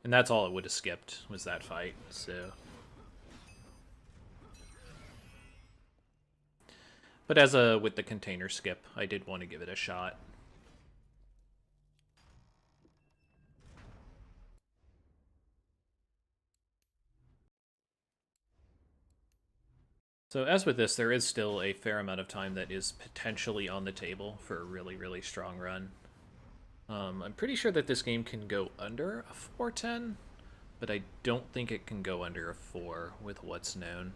And that's all it would have skipped, was that fight, so... But as with the container skip, I did want to give it a shot. So as with this, there is still a fair amount of time that is potentially on the table for a really, really strong run. I'm pretty sure that this game can go under a 410, but I don't think it can go under a 4 with what's known.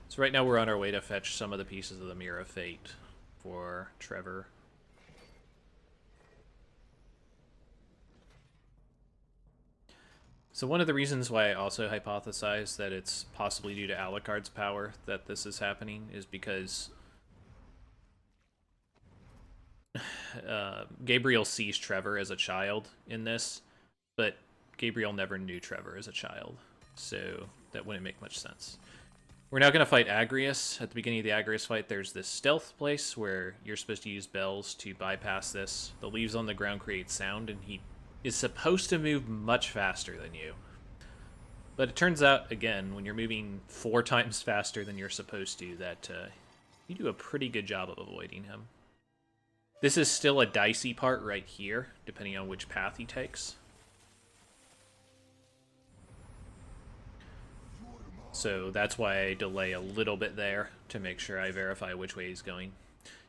So right now we're on our way to fetch some of the pieces of the Mirror of Fate for Trevor. So one of the reasons why I also hypothesize that it's possibly due to Alucard's power that this is happening is because Gabriel sees Trevor as a child in this, but Gabriel never knew Trevor as a child, so that wouldn't make much sense. We're now going to fight Agrius. At the beginning of the Agrius fight, there's this stealth place where you're supposed to use bells to bypass this. The leaves on the ground create sound, and he is supposed to move much faster than you. But it turns out, again, when you're moving 4 times faster than you're supposed to, that you do a pretty good job of avoiding him. This is still a dicey part right here, depending on which path he takes. So that's why I delay a little bit there, to make sure I verify which way he's going.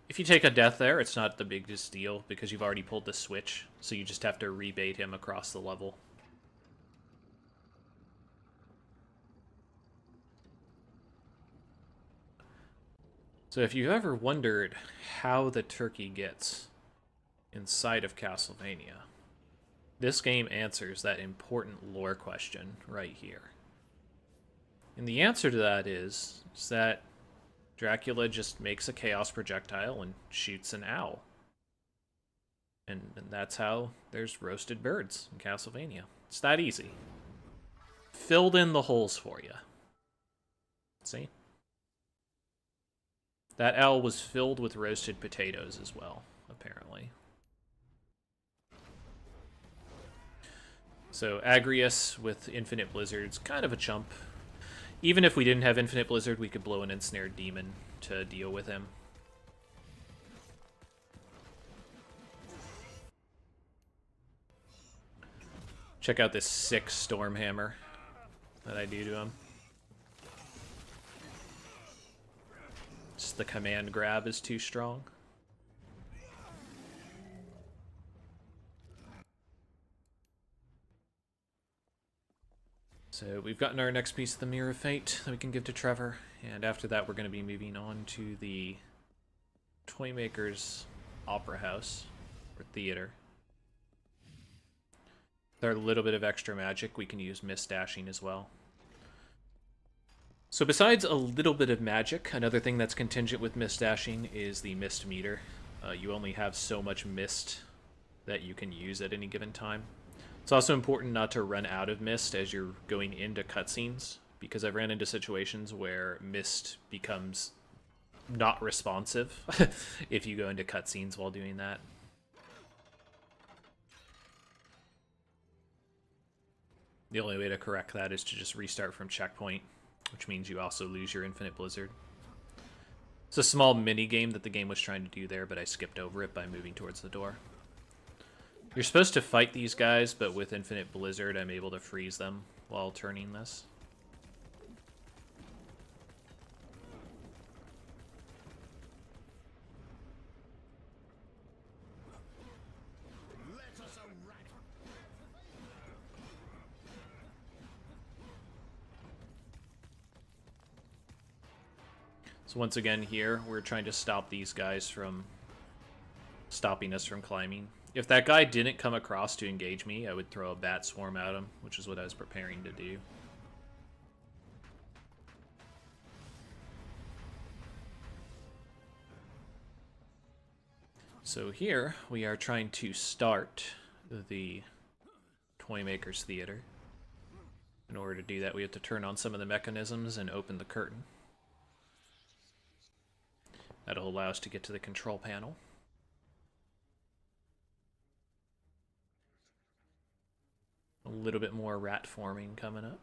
If you take a death there, it's not the biggest deal, because you've already pulled the switch, so you just have to rebait him across the level. So if you've ever wondered how the turkey gets inside of Castlevania, this game answers that important lore question right here. And the answer to that is that Dracula just makes a chaos projectile and shoots an owl. And that's how there's roasted birds in Castlevania. It's that easy. Filled in the holes for you. See? That owl was filled with roasted potatoes as well, apparently. So Agrius with Infinite Blizzard's kind of a chump. Even if we didn't have Infinite Blizzard, we could blow an ensnared demon to deal with him. Check out this sick Storm Hammer that I do to him. Just the command grab is too strong. So we've gotten our next piece of the Mirror of Fate that we can give to Trevor, and after that we're going to be moving on to the Toymaker's Opera House, or Theater. With our little bit of extra magic, we can use Mist Dashing as well. So besides a little bit of magic, another thing that's contingent with Mist Dashing is the Mist Meter. You only have so much Mist that you can use at any given time. It's also important not to run out of Mist as you're going into cutscenes, because I've ran into situations where Mist becomes not responsive if you go into cutscenes while doing that. The only way to correct that is to just restart from checkpoint, which means you also lose your Infinite Blizzard. It's a small mini game that the game was trying to do there, but I skipped over it by moving towards the door. You're supposed to fight these guys, but with Infinite Blizzard, I'm able to freeze them while turning this. So once again here, we're trying to stop these guys from stopping us from climbing. If that guy didn't come across to engage me, I would throw a bat swarm at him, which is what I was preparing to do. So here, we are trying to start the Toymaker's Theater. In order to do that, we have to turn on some of the mechanisms and open the curtain. That'll allow us to get to the control panel. A little bit more rat forming coming up.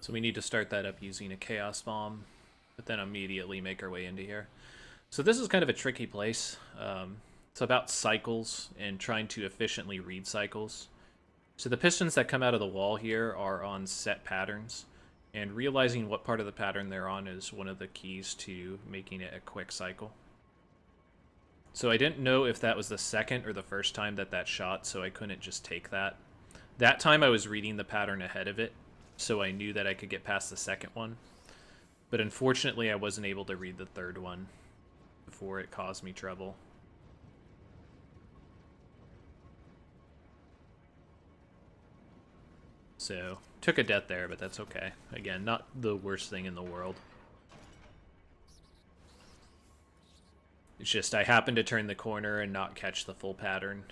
So we need to start that up using a Chaos Bomb, but then immediately make our way into here. So this is kind of a tricky place. It's about cycles and trying to efficiently read cycles. So the pistons that come out of the wall here are on set patterns, and realizing what part of the pattern they're on is one of the keys to making it a quick cycle. So I didn't know if that was the second or the first time that that shot, so I couldn't just take that. That time I was reading the pattern ahead of it, so I knew that I could get past the second one. But unfortunately, I wasn't able to read the third one before it caused me trouble. So, took a death there, but that's okay. Again, not the worst thing in the world. It's just I happened to turn the corner and not catch the full pattern.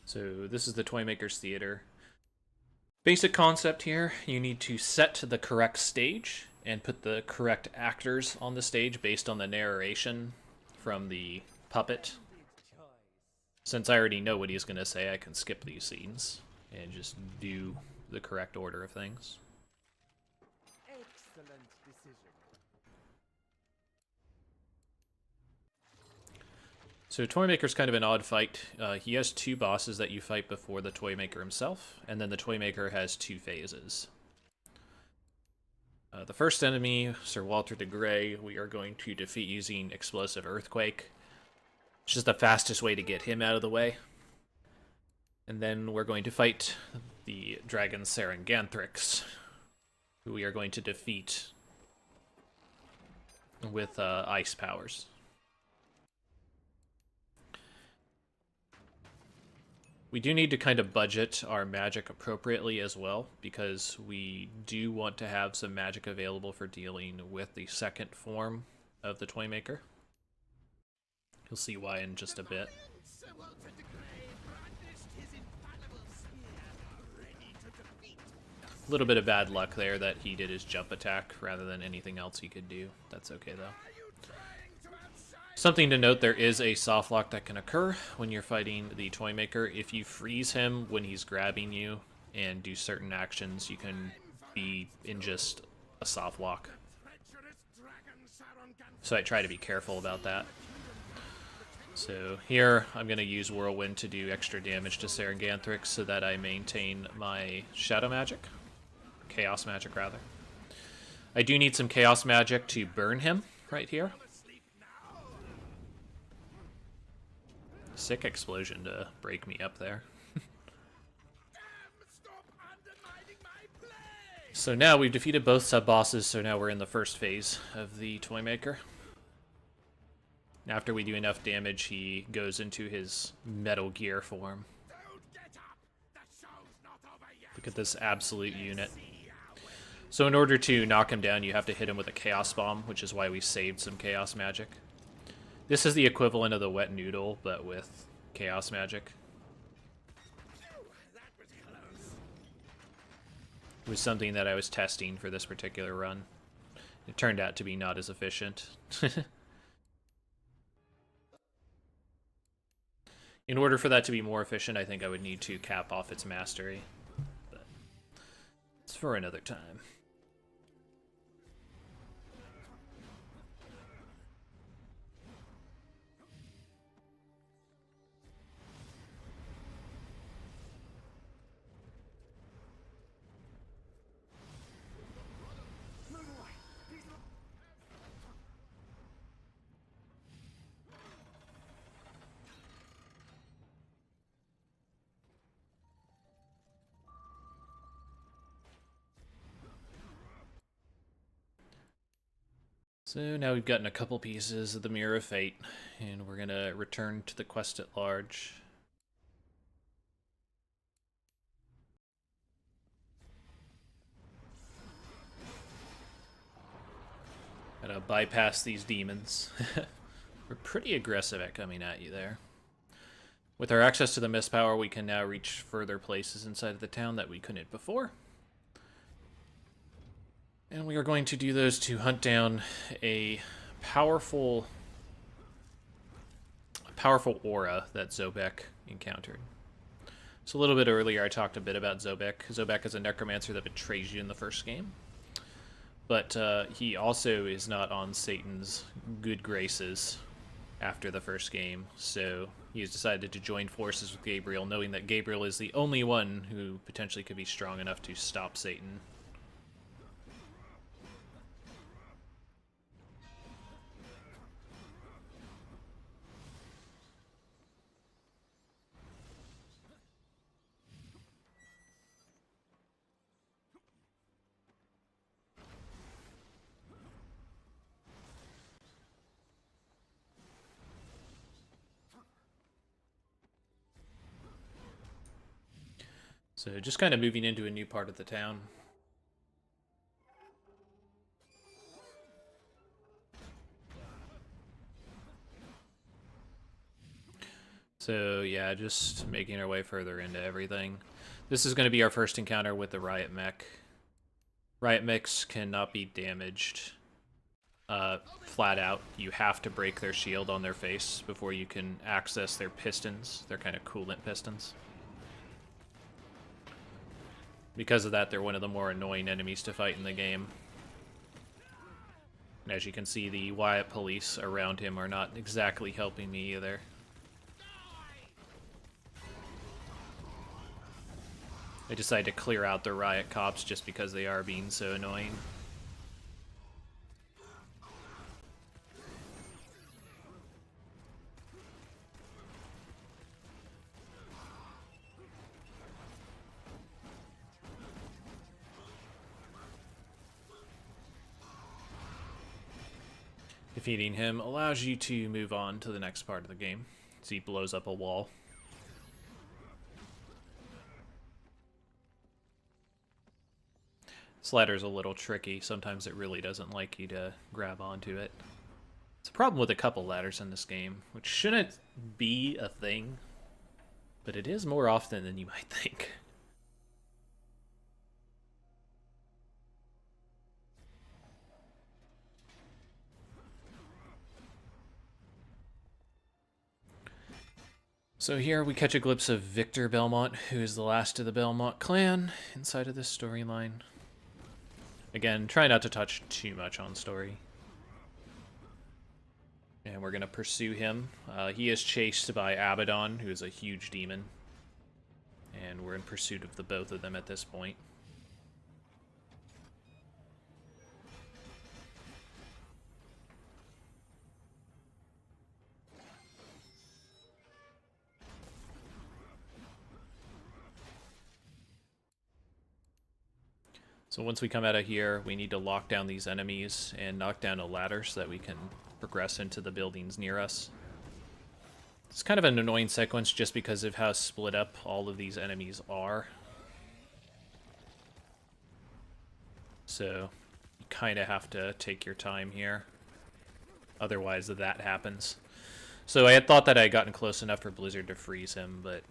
So this is the Toymaker's Theater. Basic concept here, you need to set the correct stage and put the correct actors on the stage based on the narration from the puppet. Since I already know what he's going to say, I can skip these scenes and just do the correct order of things. Excellent decision. So Toymaker's kind of an odd fight. He has two bosses that you fight before the Toymaker himself, and then the Toymaker has two phases. The first enemy, Sir Walter de Grey, we are going to defeat using Explosive Earthquake. It's just the fastest way to get him out of the way. And then we're going to fight the dragon Saranganthrix, who we are going to defeat with ice powers. We do need to kind of budget our magic appropriately as well, because we do want to have some magic available for dealing with the second form of the Toymaker. You'll see why in just a bit. A little bit of bad luck there that he did his jump attack rather than anything else he could do. That's okay though. Something to note, there is a soft lock that can occur when you're fighting the Toymaker. If you freeze him when he's grabbing you and do certain actions, you can be in just a soft lock. So I try to be careful about that. So here, I'm going to use Whirlwind to do extra damage to Saranganthrix so that I maintain my Shadow Magic. Chaos Magic, rather. I do need some Chaos Magic to burn him right here. Sick explosion to break me up there. So now we've defeated both sub-bosses, so now we're in the first phase of the Toymaker. After we do enough damage, he goes into his Metal Gear form. Look at this absolute unit. So in order to knock him down, you have to hit him with a Chaos Bomb, which is why we saved some Chaos Magic. This is the equivalent of the Wet Noodle, but with Chaos Magic. It was something that I was testing for this particular run. It turned out to be not as efficient. In order for that to be more efficient, I think I would need to cap off its mastery. But it's for another time. So now we've gotten a couple pieces of the Mirror of Fate, and we're gonna return to the quest at large. Gotta bypass these demons. We're pretty aggressive at coming at you there. With our access to the Mist Power, we can now reach further places inside of the town that we couldn't before. And we are going to do those to hunt down a powerful aura that Zobek encountered. So a little bit earlier I talked a bit about Zobek. Zobek is a necromancer that betrays you in the first game. But he also is not on Satan's good graces after the first game. So he has decided to join forces with Gabriel, knowing that Gabriel is the only one who potentially could be strong enough to stop Satan. So just kind of moving into a new part of the town. So yeah, just making our way further into everything. This is going to be our first encounter with the Riot Mech. Riot Mechs cannot be damaged flat out. You have to break their shield on their face before you can access their pistons. They're kind of coolant pistons. Because of that, they're one of the more annoying enemies to fight in the game. And as you can see, the Wyatt police around him are not exactly helping me either. I decided to clear out the riot cops just because they are being so annoying. Defeating him allows you to move on to the next part of the game. So he blows up a wall. This ladder's a little tricky. Sometimes it really doesn't like you to grab onto it. It's a problem with a couple ladders in this game, which shouldn't be a thing, but it is more often than you might think. So here we catch a glimpse of Victor Belmont, who is the last of the Belmont clan inside of this storyline. Again, try not to touch too much on story. And we're going to pursue him. He is chased by Abaddon, who is a huge demon. And we're in pursuit of the both of them at this point. So once we come out of here, we need to lock down these enemies and knock down a ladder so that we can progress into the buildings near us. It's kind of an annoying sequence just because of how split up all of these enemies are. So you kind of have to take your time here. Otherwise that happens. So I had thought that I had gotten close enough for Blizzard to freeze him, but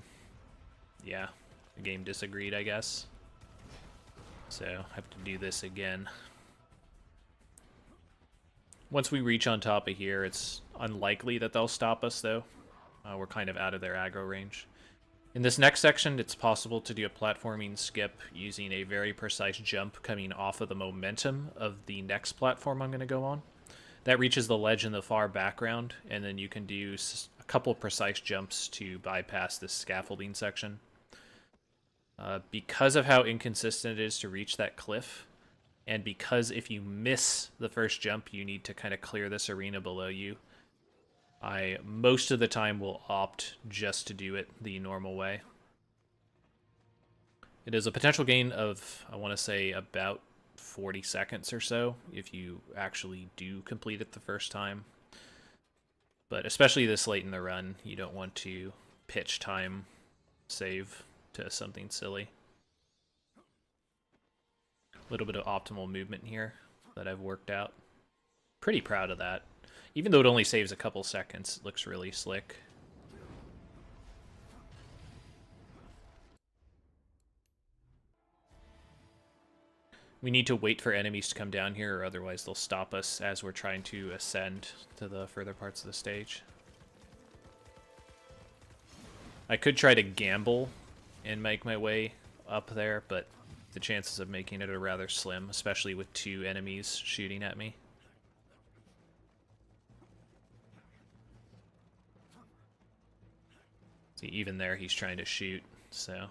yeah, the game disagreed, I guess. So I have to do this again. Once we reach on top of here, it's unlikely that they'll stop us, though. We're kind of out of their aggro range. In this next section, it's possible to do a platforming skip using a very precise jump coming off of the momentum of the next platform I'm going to go on. That reaches the ledge in the far background, and then you can do a couple precise jumps to bypass this scaffolding section. Because of how inconsistent it is to reach that cliff, and because if you miss the first jump, you need to kind of clear this arena below you, I most of the time will opt just to do it the normal way. It is a potential gain of, I want to say, about 40 seconds or so if you actually do complete it the first time. But especially this late in the run, you don't want to pitch time save to something silly. A little bit of optimal movement here that I've worked out. Pretty proud of that. Even though it only saves a couple seconds, it looks really slick. We need to wait for enemies to come down here, or otherwise they'll stop us as we're trying to ascend to the further parts of the stage. I could try to gamble and make my way up there, but the chances of making it are rather slim, especially with two enemies shooting at me. See, even there he's trying to shoot, so...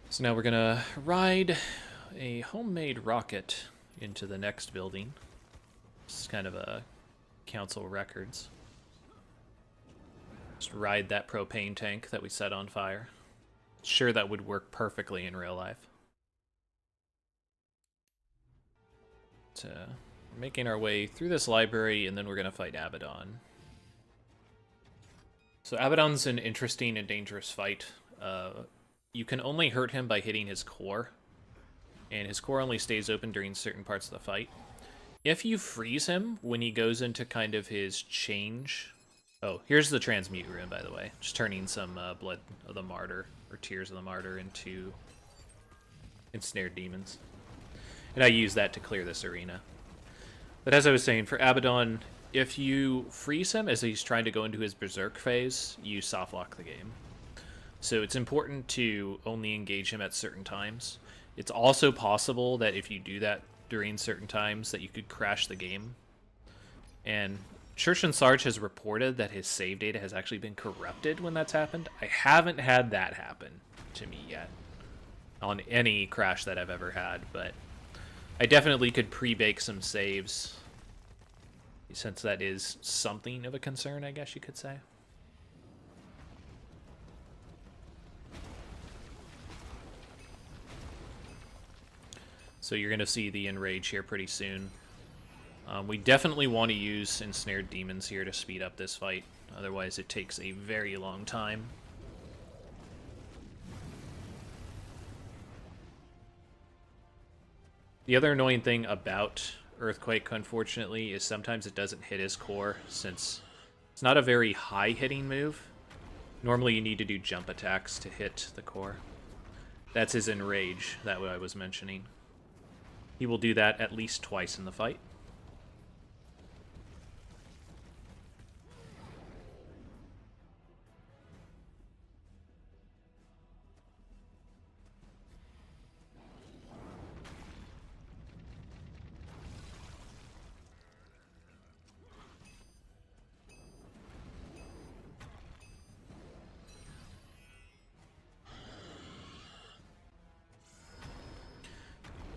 So now we're gonna ride a homemade rocket into the next building. This is kind of a council records. Just ride that propane tank that we set on fire. Sure, that would work perfectly in real life. So, we're making our way through this library, and then we're gonna fight Abaddon. So Abaddon's an interesting and dangerous fight. You can only hurt him by hitting his core, and his core only stays open during certain parts of the fight. If you freeze him when he goes into kind of his change... Oh, here's the transmute room, by the way. Just turning some blood of the martyr, or tears of the martyr, into ensnared demons. And I use that to clear this arena. But as I was saying, for Abaddon, if you freeze him as he's trying to go into his berserk phase, you softlock the game. So it's important to only engage him at certain times. It's also possible that if you do that during certain times that you could crash the game. And Church and Sarge has reported that his save data has actually been corrupted when that's happened. I haven't had that happen to me yet. on any crash that I've ever had, but I definitely could pre-bake some saves, since that is something of a concern, I guess you could say. So you're going to see the Enrage here pretty soon. We definitely want to use Ensnared Demons here to speed up this fight, otherwise it takes a very long time. The other annoying thing about Earthquake, unfortunately, is sometimes it doesn't hit his core, since it's not a very high-hitting move. Normally you need to do jump attacks to hit the core. That's his Enrage, that what I was mentioning. He will do that at least twice in the fight.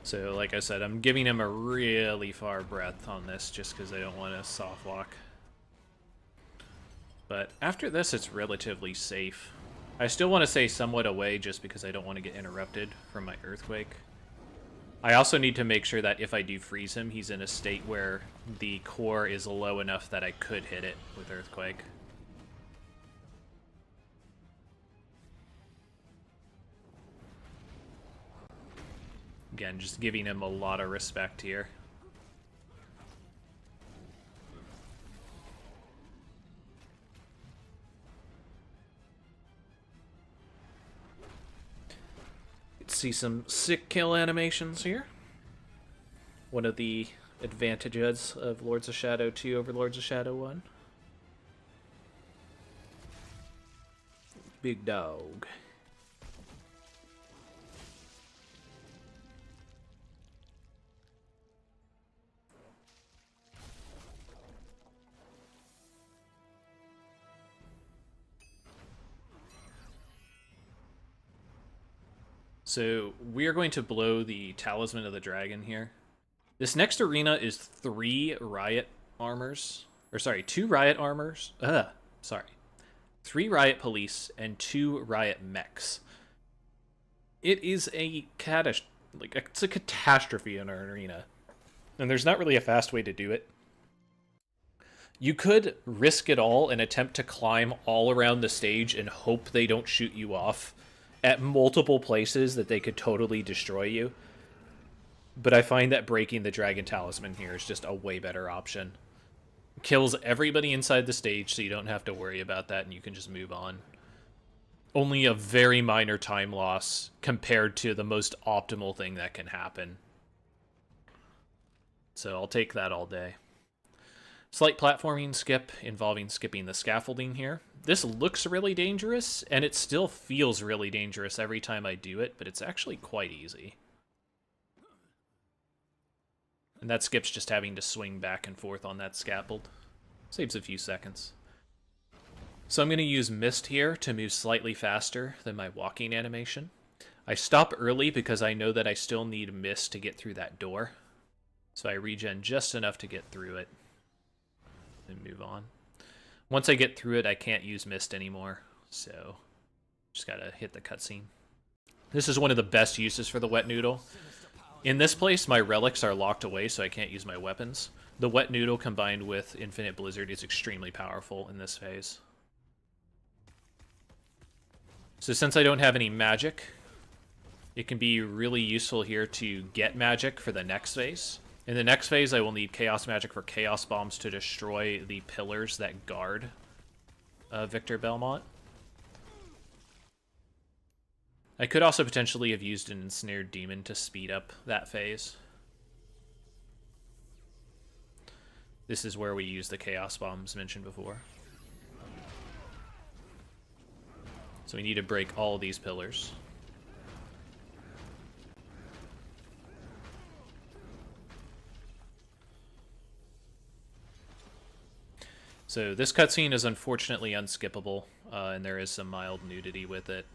So, like I said, I'm giving him a really far breath on this just because I don't want to soft lock. But after this, it's relatively safe. I still want to say somewhat away just because I don't want to get interrupted from my Earthquake. I also need to make sure that if I do freeze him, he's in a state where the core is low enough that I could hit it with Earthquake. Again, just giving him a lot of respect here. Let's see some sick kill animations here. One of the advantages of Lords of Shadow 2 over Lords of Shadow 1. Big dog. So we are going to blow the Talisman of the Dragon here. This next arena is 3 Riot armors. Or sorry, 2 Riot armors. 3 Riot police and 2 Riot mechs. It is a it's a catastrophe in our arena. And there's not really a fast way to do it. You could risk it all and attempt to climb all around the stage and hope they don't shoot you off at multiple places that they could totally destroy you. But I find that breaking the Dragon Talisman here is just a way better option. Kills everybody inside the stage, so you don't have to worry about that and you can just move on. Only a very minor time loss compared to the most optimal thing that can happen. So I'll take that all day. Slight platforming skip involving skipping the scaffolding here. This looks really dangerous, and it still feels really dangerous every time I do it, but it's actually quite easy. And that skip's just having to swing back and forth on that scaffold. Saves a few seconds. So I'm going to use Mist here to move slightly faster than my walking animation. I stop early because I know that I still need Mist to get through that door. So I regen just enough to get through it. And move on. Once I get through it, I can't use Mist anymore, so just gotta hit the cutscene. This is one of the best uses for the Wet Noodle. In this place, my relics are locked away, so I can't use my weapons. The Wet Noodle combined with Infinite Blizzard is extremely powerful in this phase. So since I don't have any magic, it can be really useful here to get magic for the next phase. In the next phase, I will need Chaos Magic for Chaos Bombs to destroy the pillars that guard Victor Belmont. I could also potentially have used an Ensnared Demon to speed up that phase. This is where we use the Chaos Bombs mentioned before. So we need to break all of these pillars. So this cutscene is unfortunately unskippable, and there is some mild nudity with it.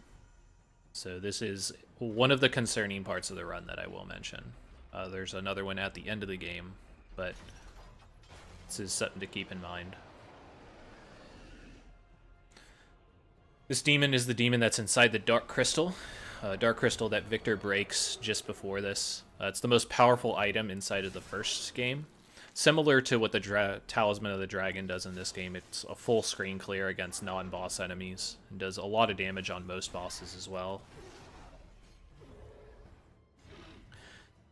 So this is one of the concerning parts of the run that I will mention. There's another one at the end of the game, but this is something to keep in mind. This demon is the demon that's inside the Dark Crystal. Dark Crystal that Victor breaks just before this. It's the most powerful item inside of the first game. Similar to what the Talisman of the Dragon does in this game, it's a full screen clear against non-boss enemies. And does a lot of damage on most bosses as well.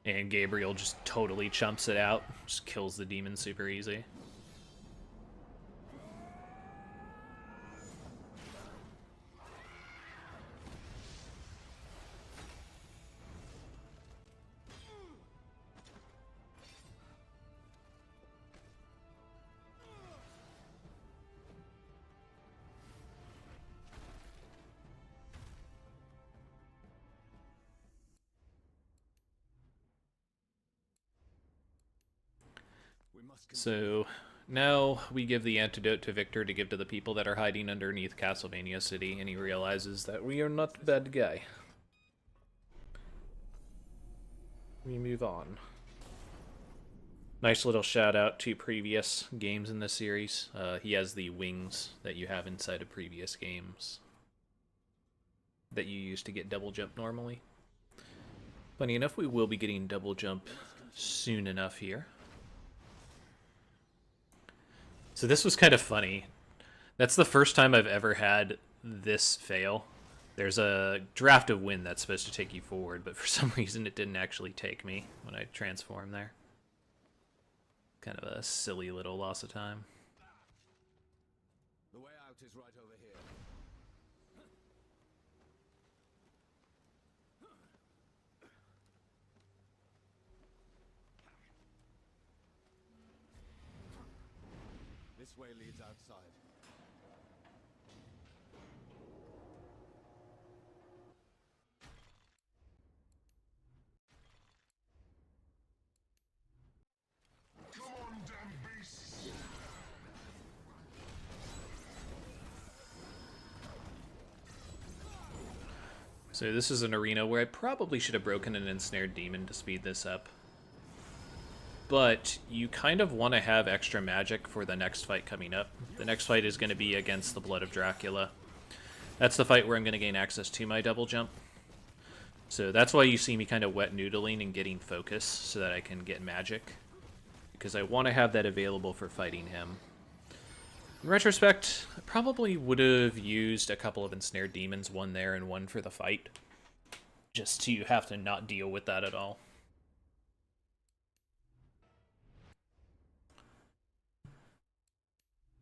And Gabriel just totally chumps it out. Just kills the demon super easy. So now we give the antidote to Victor to give to the people that are hiding underneath Castlevania City, and he realizes that we are not the bad guy. We move on. Nice little shout out to previous games in this series. He has the wings that you have inside of previous games that you use to get double jump normally. Funny enough, we will be getting double jump soon enough here. So this was kind of funny. That's the first time I've ever had this fail. There's a draft of wind that's supposed to take you forward, but for some reason it didn't actually take me when I transformed there. Kind of a silly little loss of time. The way out is right over here. This way leads outside. So this is an arena where I probably should have broken an ensnared demon to speed this up. But you kind of want to have extra magic for the next fight coming up. The next fight is going to be against the Blood of Dracula. That's the fight where I'm going to gain access to my double jump. So that's why you see me kind of wet noodling and getting focus so that I can get magic. Because I want to have that available for fighting him. In retrospect, I probably would have used a couple of ensnared demons, one there and one for the fight. Just to have to not deal with that at all.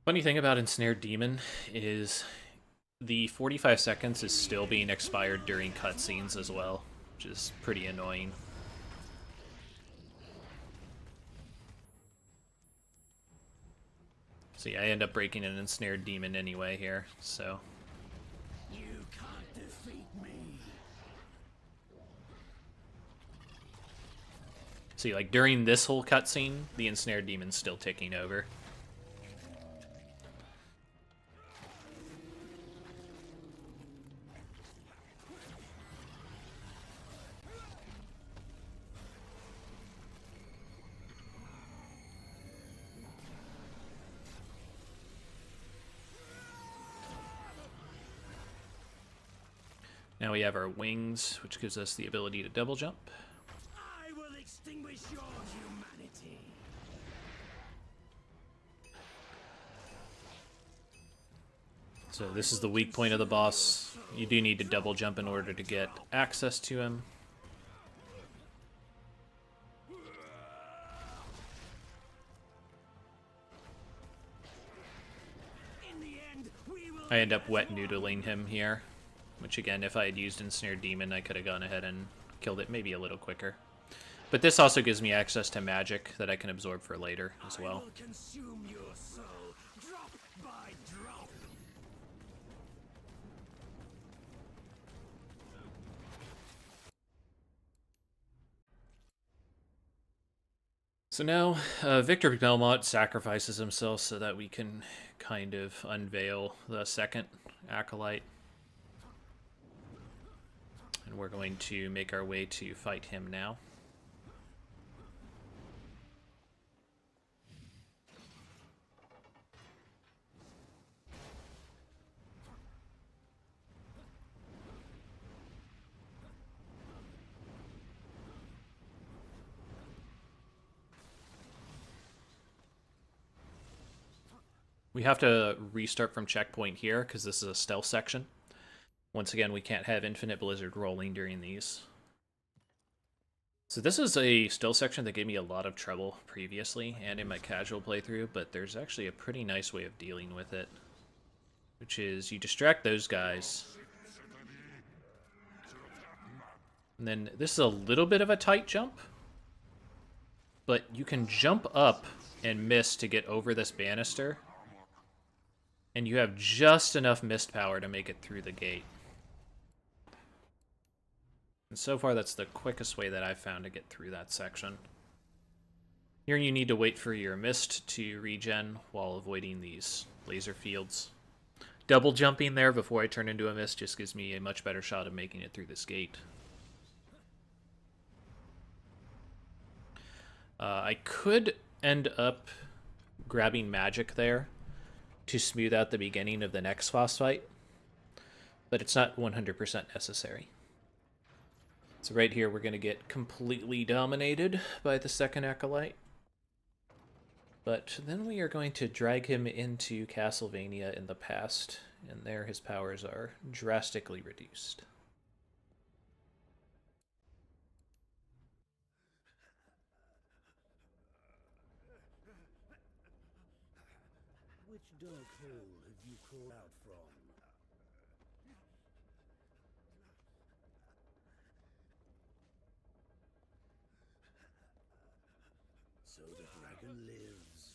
Funny thing about ensnared demon is the 45 seconds is still being expired during cutscenes as well, which is pretty annoying. See, I end up breaking an ensnared demon anyway here, so... You can't defeat me. See, like, during this whole cutscene, the ensnared demon's still ticking over. Now we have our wings, which gives us the ability to double jump. I will extinguish your humanity. So this is the weak point of the boss. You do need to double jump in order to get access to him. In the end, we will. I end up wet noodling him here. Which again, if I had used Ensnared Demon, I could have gone ahead and killed it maybe a little quicker. But this also gives me access to magic that I can absorb for later as well. I will consume your soul, drop by drop. So now, Victor Belmont sacrifices himself so that we can kind of unveil the second Acolyte. And we're going to make our way to fight him now. We have to restart from checkpoint here because this is a stealth section. Once again, we can't have Infinite Blizzard rolling during these. So this is a stealth section that gave me a lot of trouble previously and in my casual playthrough, but there's actually a pretty nice way of dealing with it, which is you distract those guys. And then this is a little bit of a tight jump, but you can jump up and miss to get over this banister. And you have just enough mist power to make it through the gate. And so far, that's the quickest way that I've found to get through that section. Here you need to wait for your mist to regen while avoiding these laser fields. Double jumping there before I turn into a mist just gives me a much better shot of making it through this gate. I could end up grabbing magic there to smooth out the beginning of the next boss fight, but it's not 100% necessary. So right here, we're going to get completely dominated by the second Acolyte. But then we are going to drag him into Castlevania in the past, and there his powers are drastically reduced. Which dark hole have you crawled out from? So the dragon lives.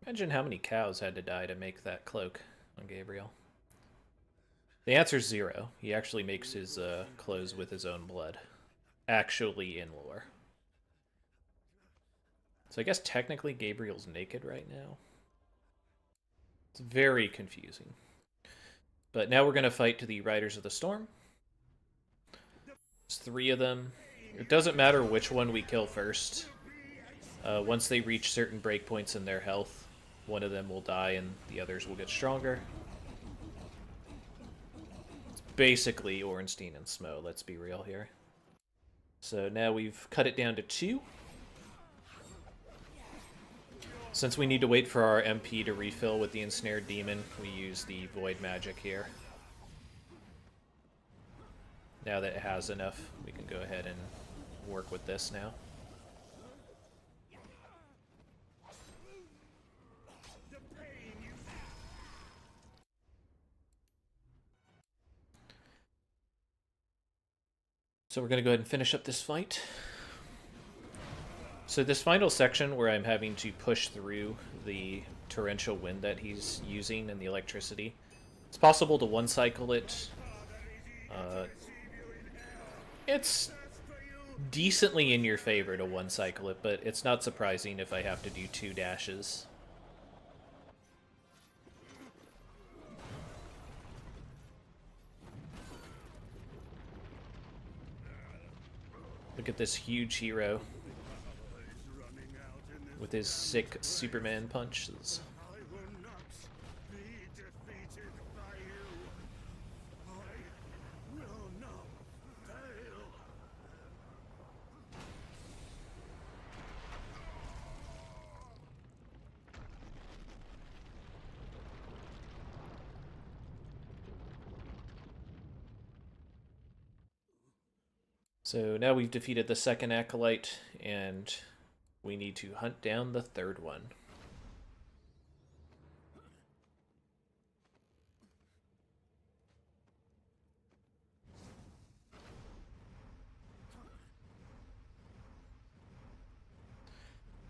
Imagine how many cows had to die to make that cloak on Gabriel. The answer's 0. He actually makes his clothes with his own blood. Actually in lore. So I guess technically Gabriel's naked right now. It's very confusing. But now we're going to fight to the Riders of the Storm. There's 3 of them. It doesn't matter which one we kill first. Once they reach certain breakpoints in their health, one of them will die and the others will get stronger. It's basically Ornstein and Smo, let's be real here. So now we've cut it down to 2. Since we need to wait for our MP to refill with the Ensnared Demon, we use the Void Magic here. Now that it has enough, we can go ahead and work with this now. So we're going to go ahead and finish up this fight. So this final section where I'm having to push through the torrential wind that he's using and the electricity, it's possible to one-cycle it. It's decently in your favor to one-cycle it, but it's not surprising if I have to do 2 dashes. Look at this huge hero with his sick Superman punches. I will not be defeated by you. I will not fail. So now we've defeated the second Acolyte, and we need to hunt down the third one.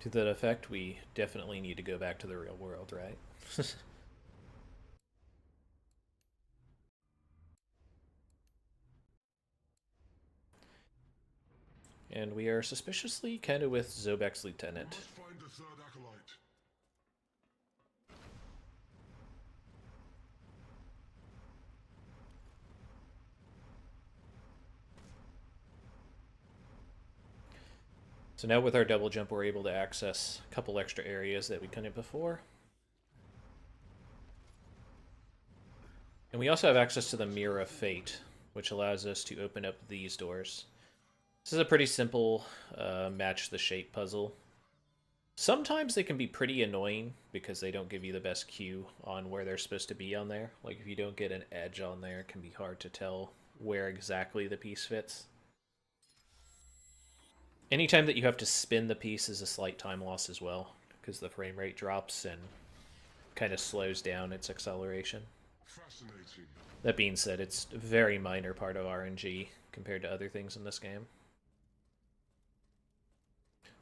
To that effect, we definitely need to go back to the real world, right? And we are suspiciously kind of with Zobek's lieutenant. Must find the third acolyte. So now with our double jump, we're able to access a couple extra areas that we couldn't before. And we also have access to the Mirror of Fate, which allows us to open up these doors. This is a pretty simple match the shape puzzle. Sometimes they can be pretty annoying because they don't give you the best cue on where they're supposed to be on there. Like if you don't get an edge on there, it can be hard to tell where exactly the piece fits. Anytime that you have to spin the piece is a slight time loss as well, because the frame rate drops and kind of slows down its acceleration. That being said, it's a very minor part of RNG compared to other things in this game.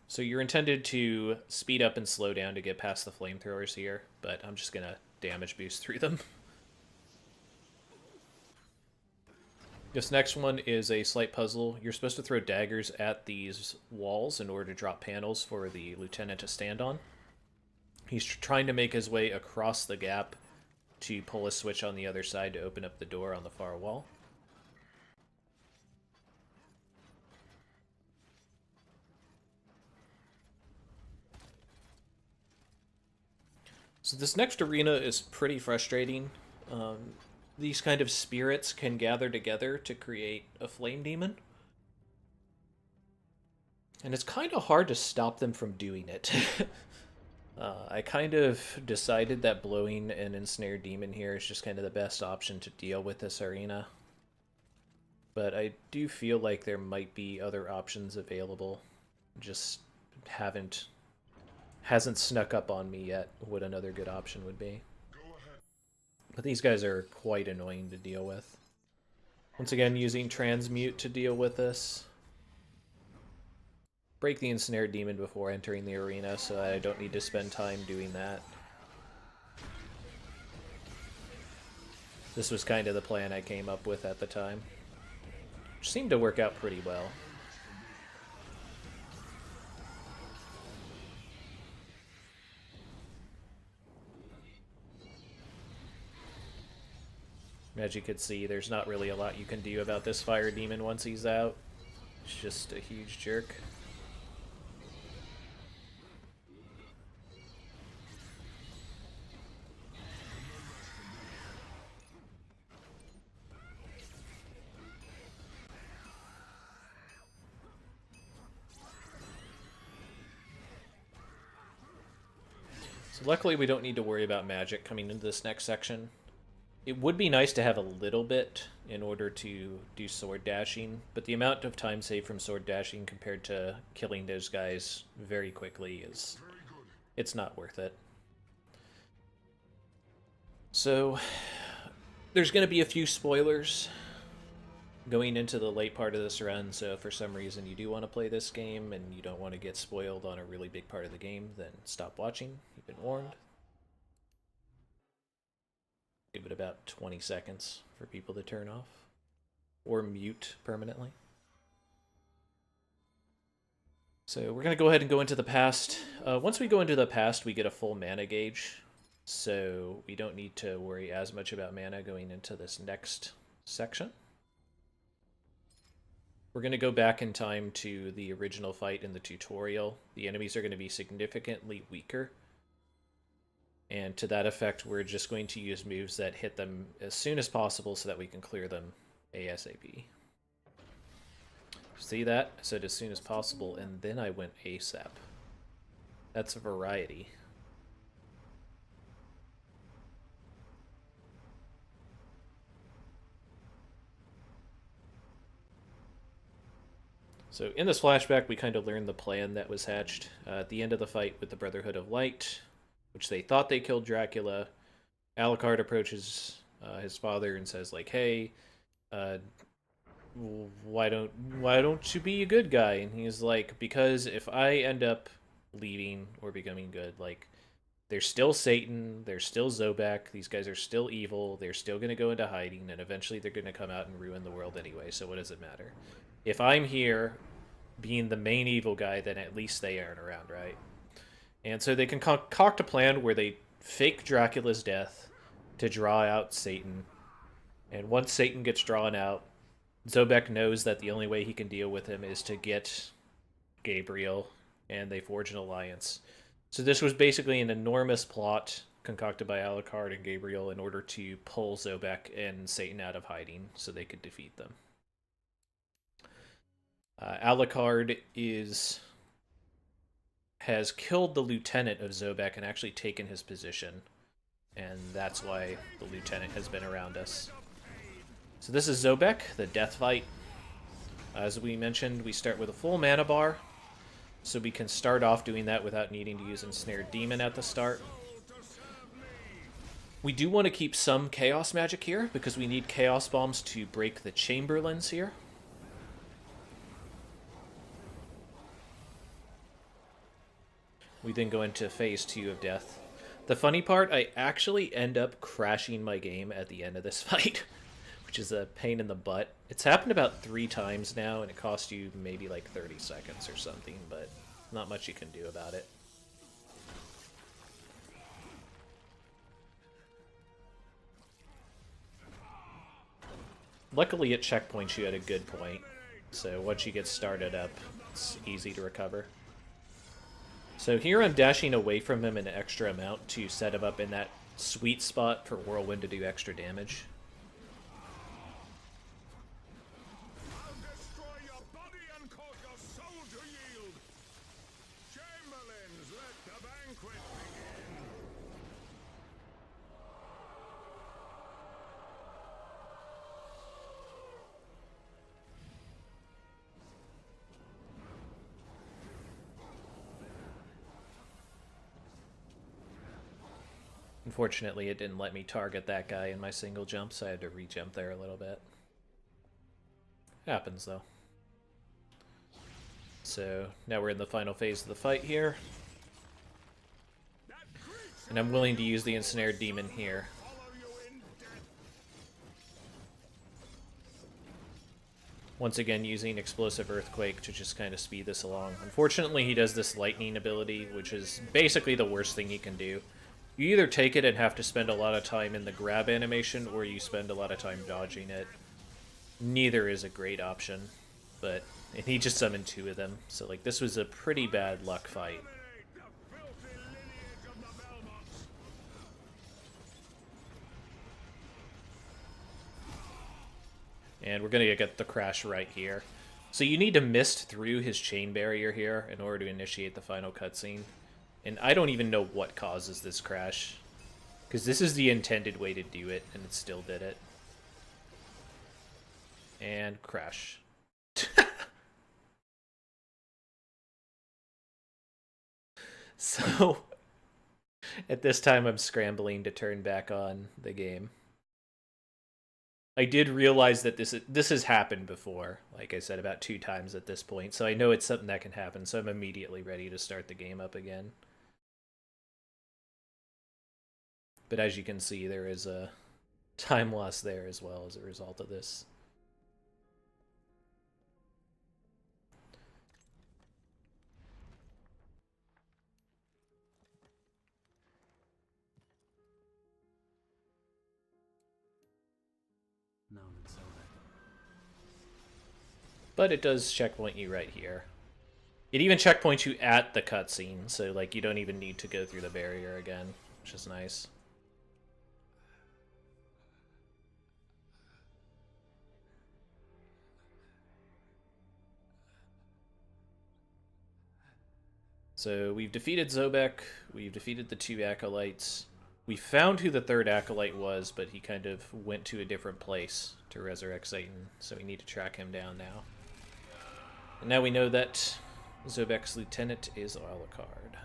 So you're intended to speed up and slow down to get past the flamethrowers here, but I'm just going to damage boost through them. This next one is a slight puzzle. You're supposed to throw daggers at these walls in order to drop panels for the lieutenant to stand on. He's trying to make his way across the gap to pull a switch on the other side to open up the door on the far wall. So this next arena is pretty frustrating. These kind of spirits can gather together to create a flame demon. And it's kind of hard to stop them from doing it. I kind of decided that blowing an ensnared demon here is just kind of the best option to deal with this arena. But I do feel like there might be other options available. Just hasn't snuck up on me yet what another good option would be. But these guys are quite annoying to deal with. Once again, using transmute to deal with this. Break the ensnared demon before entering the arena so I don't need to spend time doing that. This was kind of the plan I came up with at the time, which seemed to work out pretty well. As you could see, there's not really a lot you can do about this fire demon once he's out. It's just a huge jerk. So luckily we don't need to worry about magic coming into this next section. It would be nice to have a little bit in order to do sword dashing, but the amount of time saved from sword dashing compared to killing those guys very quickly it's not worth it. So there's going to be a few spoilers going into the late part of this run, so if for some reason you do want to play this game and you don't want to get spoiled on a really big part of the game, then stop watching. You've been warned. Give it about 20 seconds for people to turn off or mute permanently. So we're going to go ahead and go into the past. Once we go into the past, we get a full mana gauge, so we don't need to worry as much about mana going into this next section. We're going to go back in time to the original fight in the tutorial. The enemies are going to be significantly weaker. And to that effect, we're just going to use moves that hit them as soon as possible so that we can clear them ASAP. See that? I said as soon as possible, and then I went ASAP. That's a variety. So in this flashback, we kind of learned the plan that was hatched. At the end of the fight with the Brotherhood of Light, which they thought they killed Dracula, Alucard approaches his father and says, like, hey, why don't you be a good guy? And he's like, because if I end up leaving or becoming good, like, there's still Satan, there's still Zobek, these guys are still evil, they're still going to go into hiding, and eventually they're going to come out and ruin the world anyway, so what does it matter? If I'm here being the main evil guy, then at least they aren't around, right? And so they can concoct a plan where they fake Dracula's death to draw out Satan. And once Satan gets drawn out, Zobek knows that the only way he can deal with him is to get Gabriel, and they forge an alliance. So this was basically an enormous plot concocted by Alucard and Gabriel in order to pull Zobek and Satan out of hiding so they could defeat them. Alucard has killed the lieutenant of Zobek and actually taken his position, and that's why the lieutenant has been around us. So this is Zobek, the death fight. As we mentioned, we start with a full mana bar, so we can start off doing that without needing to use Ensnared Demon at the start. We do want to keep some Chaos Magic here, because we need Chaos Bombs to break the Chamberlains here. We then go into phase 2 of death. The funny part, I actually end up crashing my game at the end of this fight, which is a pain in the butt. It's happened about 3 times now, and it costs you maybe like 30 seconds or something, but not much you can do about it. Luckily, it checkpoints you at a good point, so once you get started up, it's easy to recover. So here I'm dashing away from him an extra amount to set him up in that sweet spot for Whirlwind to do extra damage. I'll destroy your body and cause your soul to yield. Chamberlains, let the banquet begin. Unfortunately, it didn't let me target that guy in my single jump, so I had to re-jump there a little bit. Happens, though. So, now we're in the final phase of the fight here. And I'm willing to use the Ensnared Demon here. Once again, using Explosive Earthquake to just kind of speed this along. Unfortunately, he does this Lightning ability, which is basically the worst thing he can do. You either take it and have to spend a lot of time in the grab animation, or you spend a lot of time dodging it. Neither is a great option, and he just summoned 2 of them, so like this was a pretty bad luck fight. And we're gonna get the crash right here. So you need to mist through his chain barrier here in order to initiate the final cutscene. And I don't even know what causes this crash, because this is the intended way to do it, and it still did it. And crash. So, at this time I'm scrambling to turn back on the game. I did realize that this has happened before, like I said, about 2 times at this point, so I know it's something that can happen, so I'm immediately ready to start the game up again. But as you can see, there is a time loss there as well as a result of this. Now I'm in Zobek. But it does checkpoint you right here. It even checkpoints you at the cutscene, so like you don't even need to go through the barrier again, which is nice. So we've defeated Zobek, we've defeated the 2 acolytes. We found who the 3rd acolyte was, but he kind of went to a different place to resurrect Satan, so we need to track him down now. And now we know that Zobek's lieutenant is Alucard.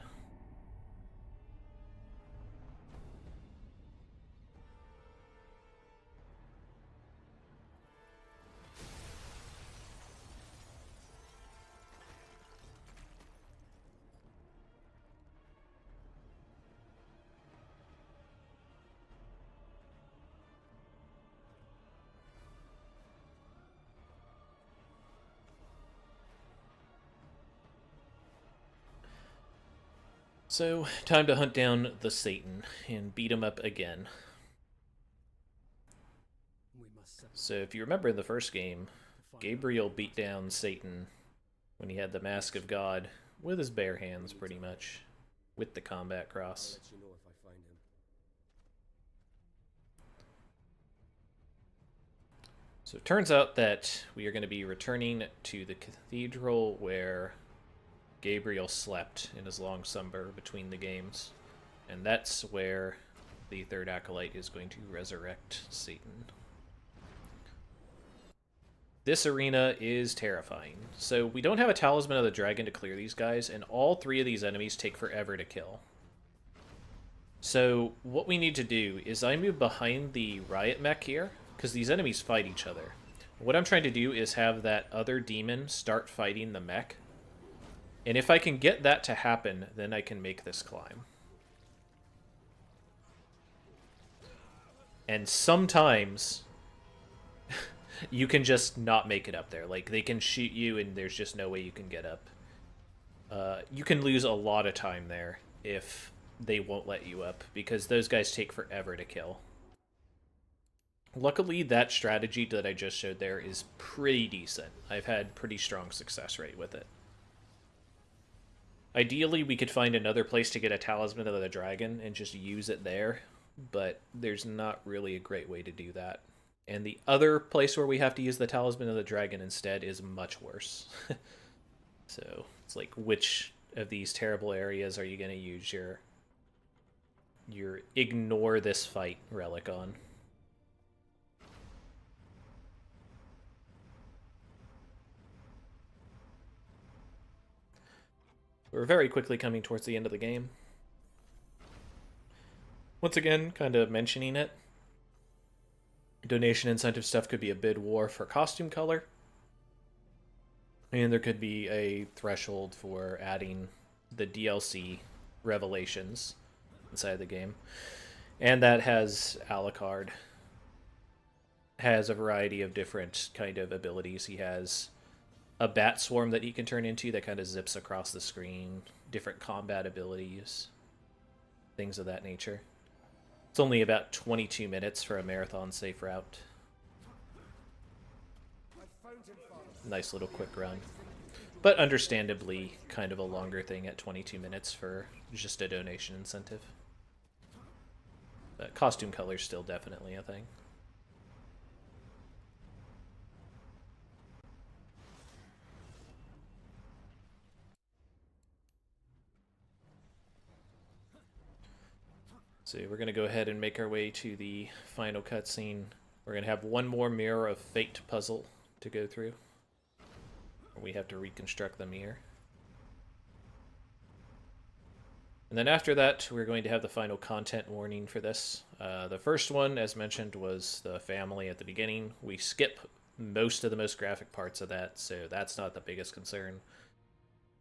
So, time to hunt down the Satan and beat him up again. We must separate So if you remember in the first game, to find Gabriel beat down Satan when he had the Mask of God with his bare hands, pretty much, with the combat I'll cross. let you know if I find him. So it turns out that we are going to be returning to the cathedral where Gabriel slept in his long slumber between the games. And that's where the third acolyte is going to resurrect Satan. This arena is terrifying. So we don't have a Talisman of the Dragon to clear these guys, and all three of these enemies take forever to kill. So what we need to do is I move behind the riot mech here, because these enemies fight each other. What I'm trying to do is have that other demon start fighting the mech. And if I can get that to happen, then I can make this climb. And sometimes you can just not make it up there. Like, they can shoot you and there's just no way you can get up. You can lose a lot of time there if they won't let you up, because those guys take forever to kill. Luckily, that strategy that I just showed there is pretty decent. I've had pretty strong success rate with it. Ideally, we could find another place to get a Talisman of the Dragon and just use it there, but there's not really a great way to do that. And the other place where we have to use the Talisman of the Dragon instead is much worse. So, it's like, which of these terrible areas are you going to use your ignore this fight relic on? We're very quickly coming towards the end of the game. Once again, kind of mentioning it, donation incentive stuff could be a bid war for costume color. And there could be a threshold for adding the DLC revelations inside the game. And that has Alucard. Has a variety of different kind of abilities. He has a bat swarm that he can turn into that kind of zips across the screen. Different combat abilities. Things of that nature. It's only about 22 minutes for a marathon safe route. Nice little quick run. But understandably, kind of a longer thing at 22 minutes for just a donation incentive. But costume color's still definitely a thing. So we're going to go ahead and make our way to the final cutscene. We're going to have one more Mirror of Fate puzzle to go through. We have to reconstruct the mirror. And then after that, we're going to have the final content warning for this. The first one, as mentioned, was the family at the beginning. We skip most of the most graphic parts of that, so that's not the biggest concern.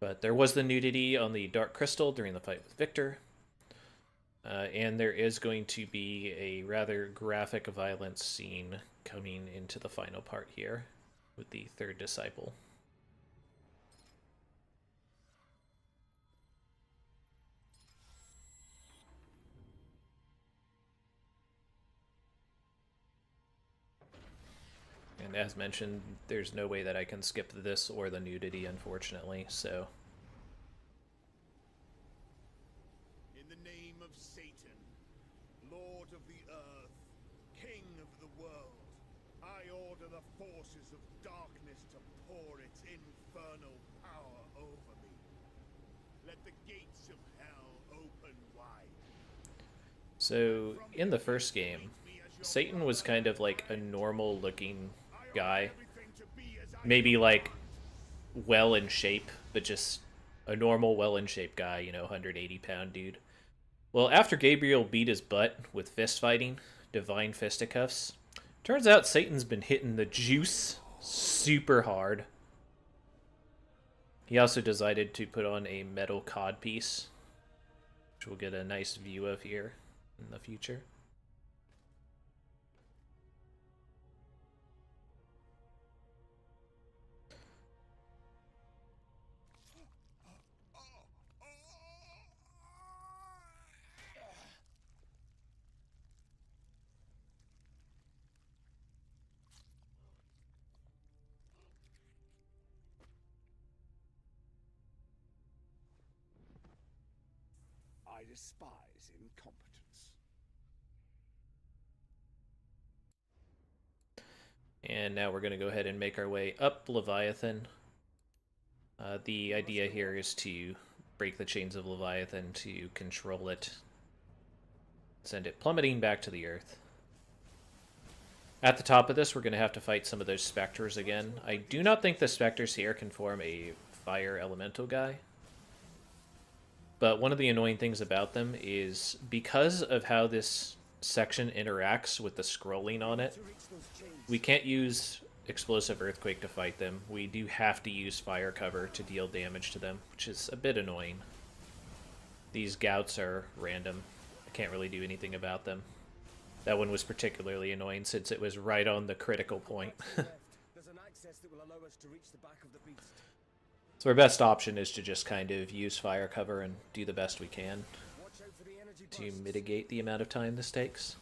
But there was the nudity on the Dark Crystal during the fight with Victor. And there is going to be a rather graphic violence scene coming into the final part here with the third disciple. And as mentioned, there's no way that I can skip this or the nudity, unfortunately, so... In the name of Satan, Lord of the earth, King of the world, I order the forces of darkness to pour its infernal power over me. Let the gates of hell open wide. So, in the first game, Satan was kind of like a normal-looking guy. Maybe, like, well in shape, but just a normal, well-in-shape guy, you know, 180-pound dude. Well, after Gabriel beat his butt with fist fighting, divine fisticuffs, turns out Satan's been hitting the juice super hard. He also decided to put on a metal codpiece, which we'll get a nice view of here in the future. despise incompetence. And now we're going to go ahead and make our way up Leviathan. The idea here is to break the chains of Leviathan to control it. Send it plummeting back to the earth. At the top of this, we're going to have to fight some of those specters again. I do not think the specters here can form a fire elemental guy. But one of the annoying things about them is because of how this section interacts with the scrolling on it, we can't use explosive earthquake to fight them. We do have to use fire cover to deal damage to them, which is a bit annoying. These gouts are random. I can't really do anything about them. That one was particularly annoying since it was right on the critical point. So our best option is to just kind of use fire cover and do the best we can to mitigate the amount of time this takes.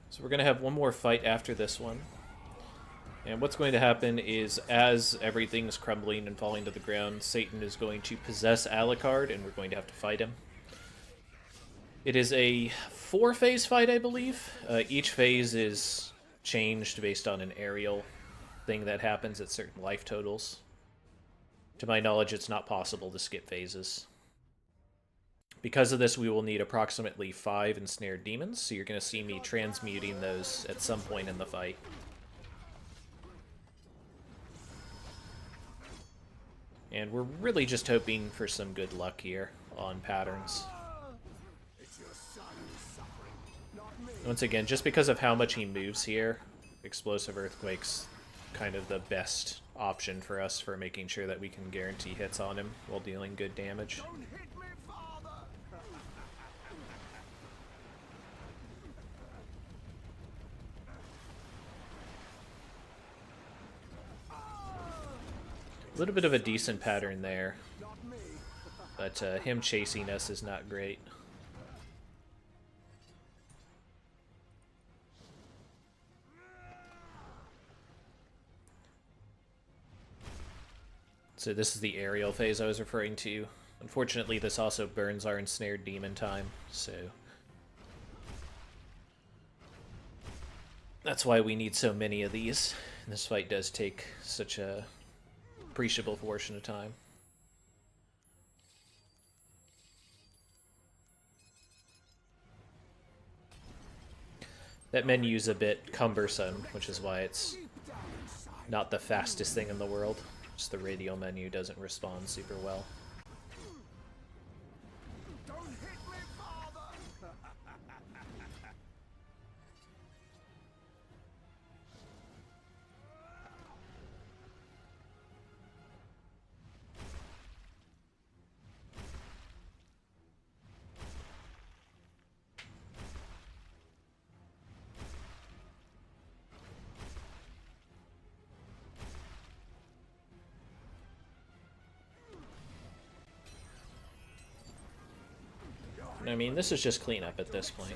So we're going to have one more fight after this one. And what's going to happen is, as everything's crumbling and falling to the ground, Satan is going to possess Alucard, and we're going to have to fight him. It is a 4-phase fight, I believe. Each phase is changed based on an aerial thing that happens at certain life totals. To my knowledge, it's not possible to skip phases. Because of this, we will need approximately 5 ensnared demons, so you're going to see me transmuting those at some point in the fight. And we're really just hoping for some good luck here on patterns. Once again, just because of how much he moves here, Explosive Earthquake's kind of the best option for us for making sure that we can guarantee hits on him while dealing good damage. A little bit of a decent pattern there, but him chasing us is not great. So this is the aerial phase I was referring to. Unfortunately, this also burns our ensnared demon time, so that's why we need so many of these. And this fight does take such a appreciable portion of time. That menu's a bit cumbersome, which is why it's not the fastest thing in the world. Just the radial menu doesn't respond super well. I mean, this is just cleanup at this point.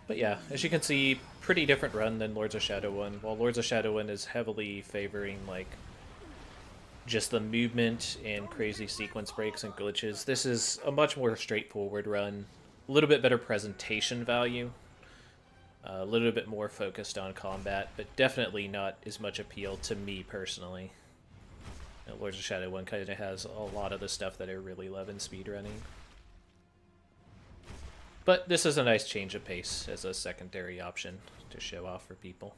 But yeah, as you can see, pretty different run than Lords of Shadow 1. While Lords of Shadow 1 is heavily favoring, like, just the movement and crazy sequence breaks and glitches, this is a much more straightforward run. A little bit better presentation value. A little bit more focused on combat, but definitely not as much appeal to me personally. Lords of Shadow 1 kind of has a lot of the stuff that I really love in speedrunning. But this is a nice change of pace as a secondary option to show off for people.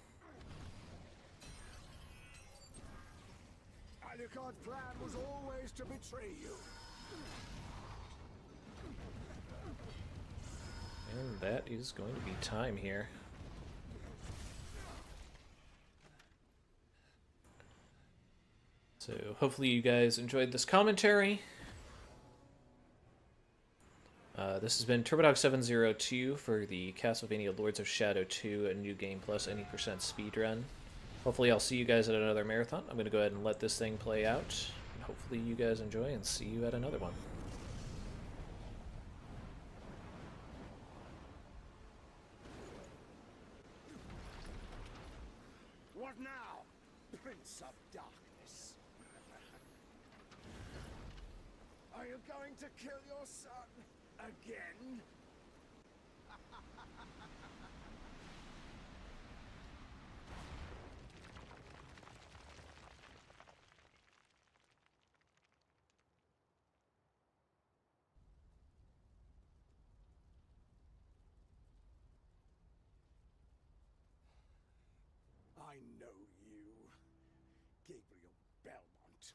Alucard's plan was always to betray you. And that is going to be time here. So hopefully you guys enjoyed this commentary. This has been TurboDog702 for the Castlevania Lords of Shadow 2, a new game plus any % speedrun. Hopefully I'll see you guys at another marathon. I'm going to go ahead and let this thing play out. And hopefully you guys enjoy and see you at another one. What now, Prince of Darkness? Are you going to kill your son again? I know you, Gabriel Belmont.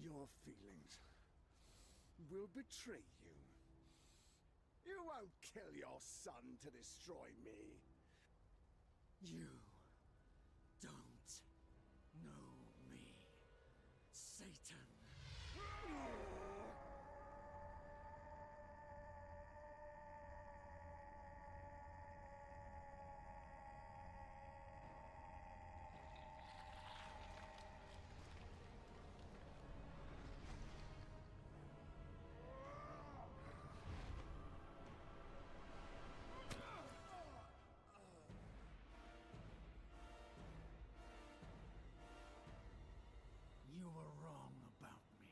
Your feelings will betray you. You won't kill your son to destroy me. You don't know me, Satan. You were wrong about me.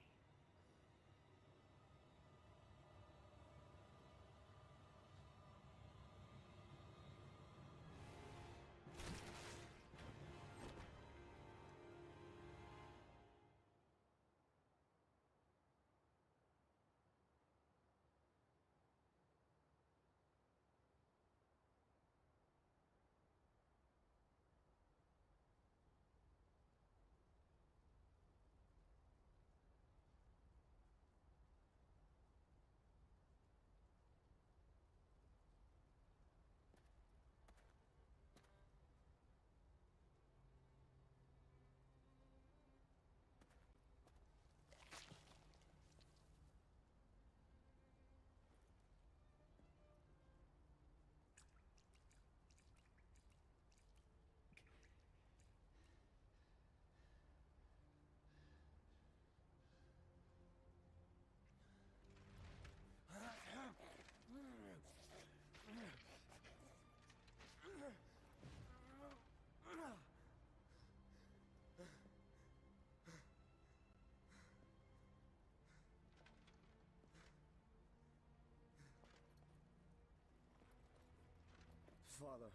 Father,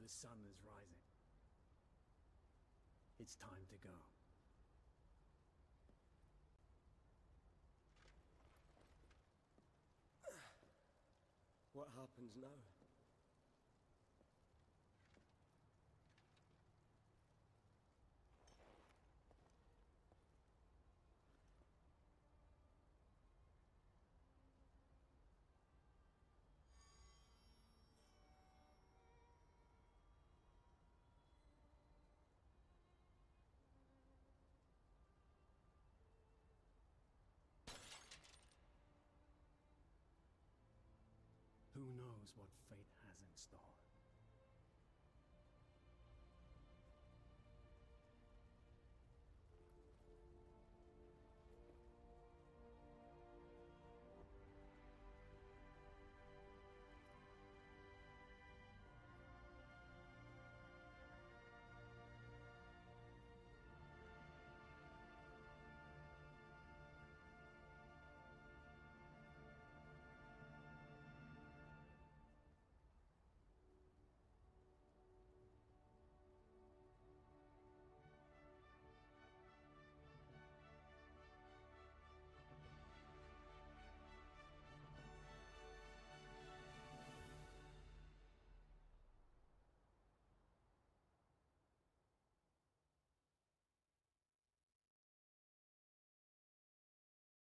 the sun is rising. It's time to go. What happens now? Who knows what fate has in store?